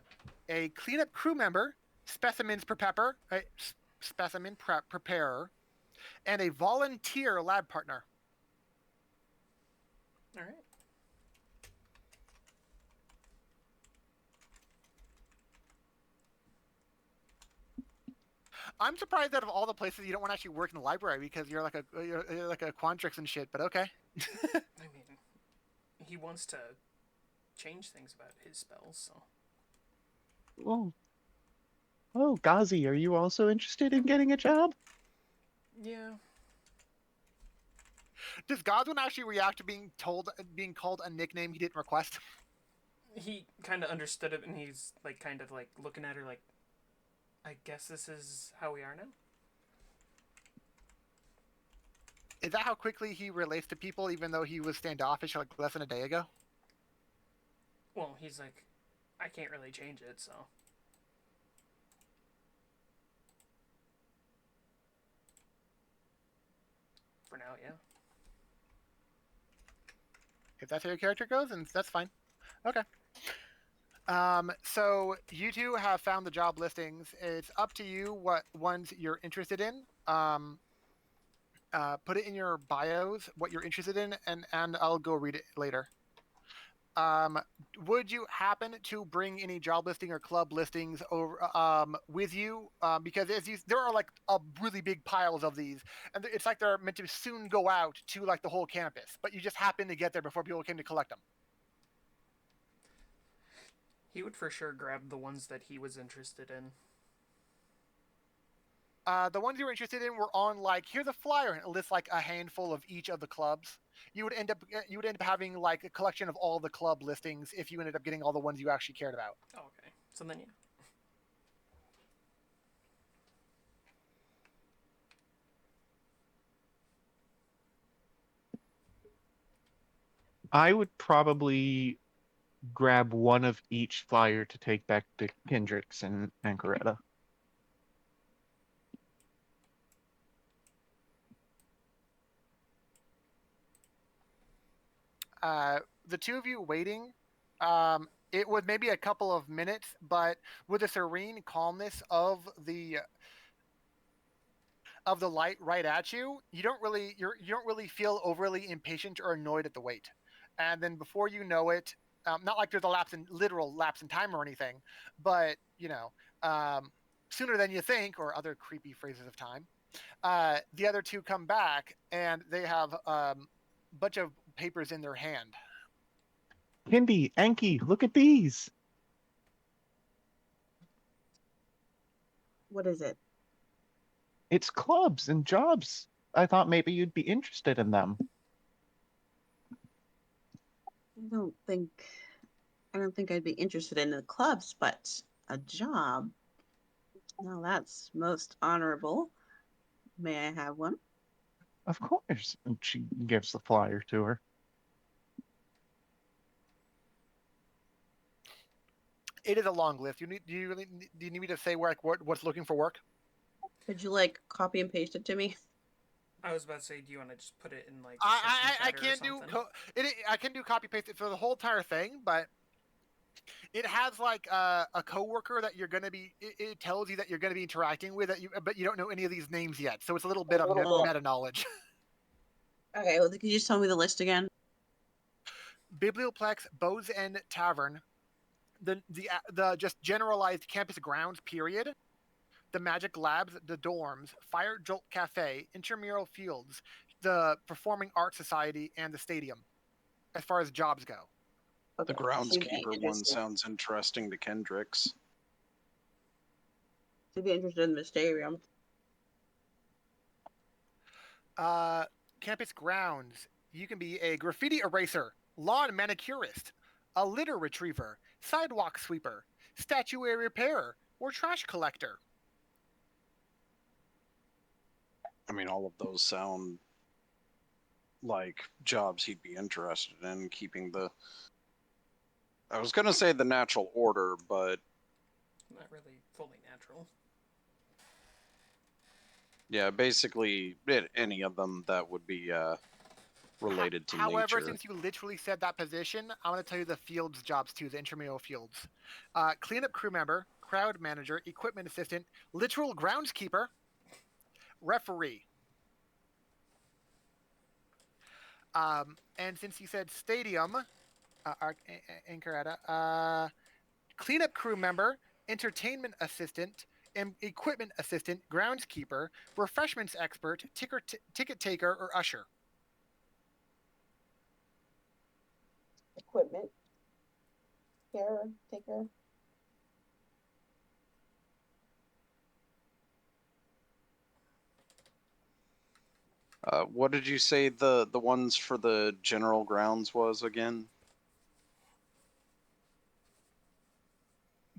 a cleanup crew member, specimen preparer, and a volunteer lab partner. All right. I'm surprised out of all the places you don't want to actually work in the library because you're like a Quantrix and shit. But okay. I mean, he wants to change things about his spells, so. Well, So, Ghazi, are you also interested in getting a job? Yeah. Does Godwin actually react to being called a nickname he didn't request? He kind of understood it, and he's like kind of like looking at her like, I guess this is how we are now. Is that how quickly he relates to people, even though he was standoffish like less than a day ago? Well, he's like, I can't really change it, so. For now, yeah. If that's how your character goes, then that's fine. Okay. So you two have found the job listings. It's up to you what ones you're interested in. Put it in your bios what you're interested in, and I'll go read it later. Um, would you happen to bring any job listing or club listings over with you? Because there are like a really big piles of these, and it's like they're meant to soon go out to like the whole campus, but you just happen to get there before people came to collect them. He would for sure grab the ones that he was interested in. The ones you were interested in were on like here's a flyer and it lists like a handful of each of the clubs. You would end up having like a collection of all the club listings if you ended up getting all the ones you actually cared about. Oh, okay. So then, yeah. I would probably grab one of each flyer to take back to Kendricks and Coretta. The two of you waiting, it was maybe a couple of minutes, but with the serene calmness of the light right at you, you don't really feel overly impatient or annoyed at the wait. And then before you know it, not like there's a literal lapse in time or anything, but sooner than you think, or other creepy phrases of time. The other two come back and they have a bunch of papers in their hand. Kendi, Anki, look at these. What is it? It's clubs and jobs. I thought maybe you'd be interested in them. I don't think I don't think I'd be interested in the clubs, but a job. Now that's most honorable. May I have one? Of course. And she gives the flyer to her. It is a long list. Do you need me to say what's looking for work? Could you like copy and paste it to me? I was about to say, do you want to just put it in like I discussion chatter or can do something? I can do copy paste it for the whole entire thing, but it has like a coworker that you're gonna be. It tells you that you're gonna be interacting with but you don't know any of these names yet. So it's a little bit of meta knowledge. Okay, well, could you just tell me the list again? Biblioplex, Bows End Tavern, the just generalized campus grounds. Period. The Magic Labs, the dorms, Fire Jolt Cafe, Intramural Fields, the Performing Arts Society, and the stadium. As far as jobs go. The Okay, seems groundskeeper one interesting. sounds interesting to Kendricks. To be interested in the stadium. Campus grounds. You can be a graffiti eraser, lawn manicurist, a litter retriever, sidewalk sweeper, statuary repairer, or trash collector. I mean, all of those sound like jobs he'd be interested in, keeping the. I was going to say the natural order, but Not really fully natural. yeah, basically any of them that would be related to However, nature. since you literally said that position, I'm going to tell you the fields jobs too, the intramural fields. Cleanup crew member, crowd manager, equipment assistant, literal groundskeeper, referee. And since you said stadium, Anchoretta, cleanup crew member, entertainment assistant, equipment assistant, groundskeeper, refreshments expert, ticket taker, or usher. Equipment. Caretaker. What did you say the ones for the general grounds was again?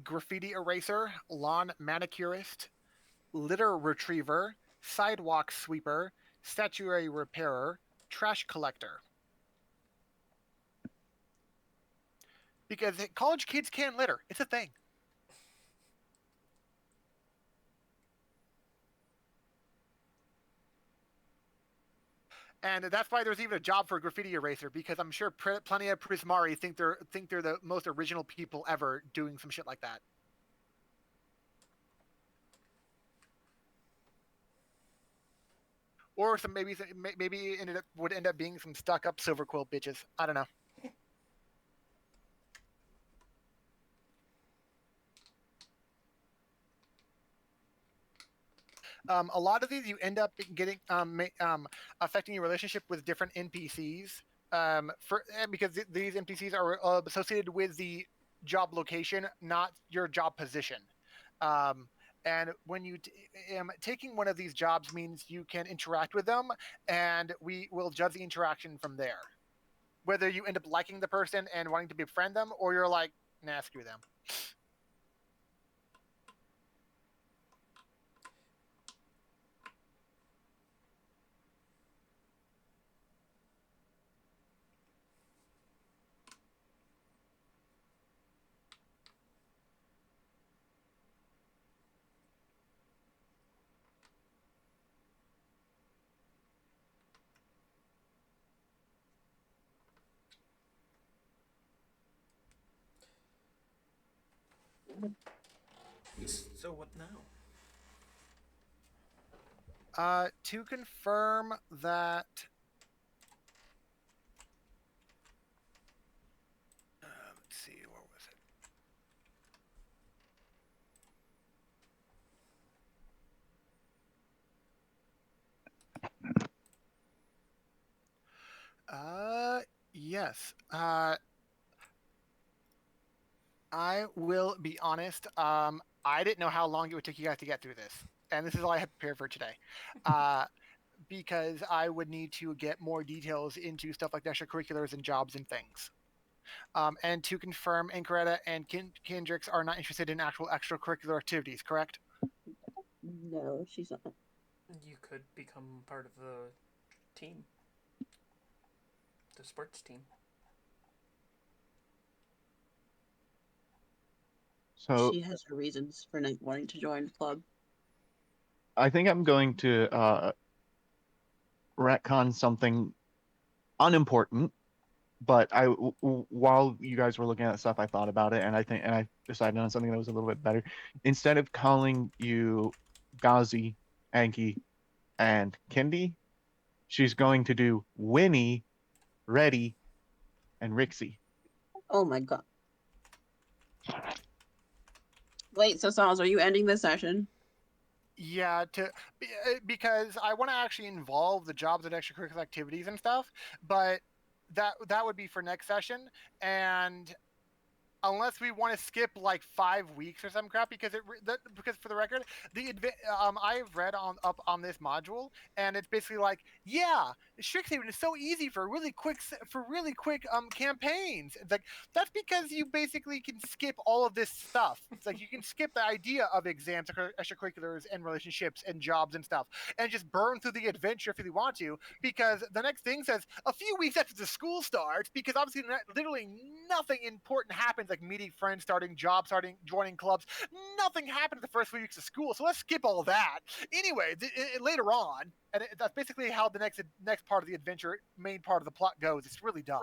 Graffiti eraser, lawn manicurist, litter retriever, sidewalk sweeper, statuary repairer, trash collector. Because college kids can litter. It's a thing. And that's why there's even a job for a graffiti eraser, because I'm sure plenty of Prismari think they're the most original people ever doing some shit like that. Or some maybe would end up being some stuck up silver quill bitches. I don't know. A lot of these you end up getting affecting your relationship with different NPCs. Because these NPCs are associated with the job location, not your job position. And when you taking one of these jobs means you can interact with them, and we will judge the interaction from there. Whether you end up liking the person and wanting to befriend them, or you're like, nah, screw them. So what now? To confirm that. Let's see, what was it? Yes. I will be honest. I didn't know how long it would take you guys to get through this, and this is all I had prepared for today. Because I would need to get more details into stuff like extracurriculars and jobs and things. And to confirm, Ankaretta and Kendricks are not interested in actual extracurricular activities, correct? No, she's not. You could become part of the team, the sports team. So She has her reasons for not wanting to join the club. I think I'm going to retcon something unimportant, but while you guys were looking at stuff, I thought about it, and I decided on something that was a little bit better. Instead of calling you Gazi, Anki, and Kendi, she's going to do Winnie, Reddy, and Rixie. Oh my god. Wait, so Sals, are you ending this session? Yeah, because I want to actually involve the jobs and extracurricular activities and stuff, but that would be for next session. And unless we want to skip like 5 weeks or some crap, because because for the record, I've read up on this module, and it's basically like, yeah, Strixhaven is so easy for really quick campaigns. It's like, that's because you basically can skip all of this stuff. It's like you can skip the idea of exams, extracurriculars, and relationships and jobs and stuff, and just burn through the adventure if you want to, because the next thing says a few weeks after the school starts, because obviously literally nothing important happens, like meeting friends, starting jobs, joining clubs. Nothing happened in the first few weeks of school, so let's skip all that. Anyway, later on, and that's basically how the next part of the adventure, main part of the plot goes. It's really dumb.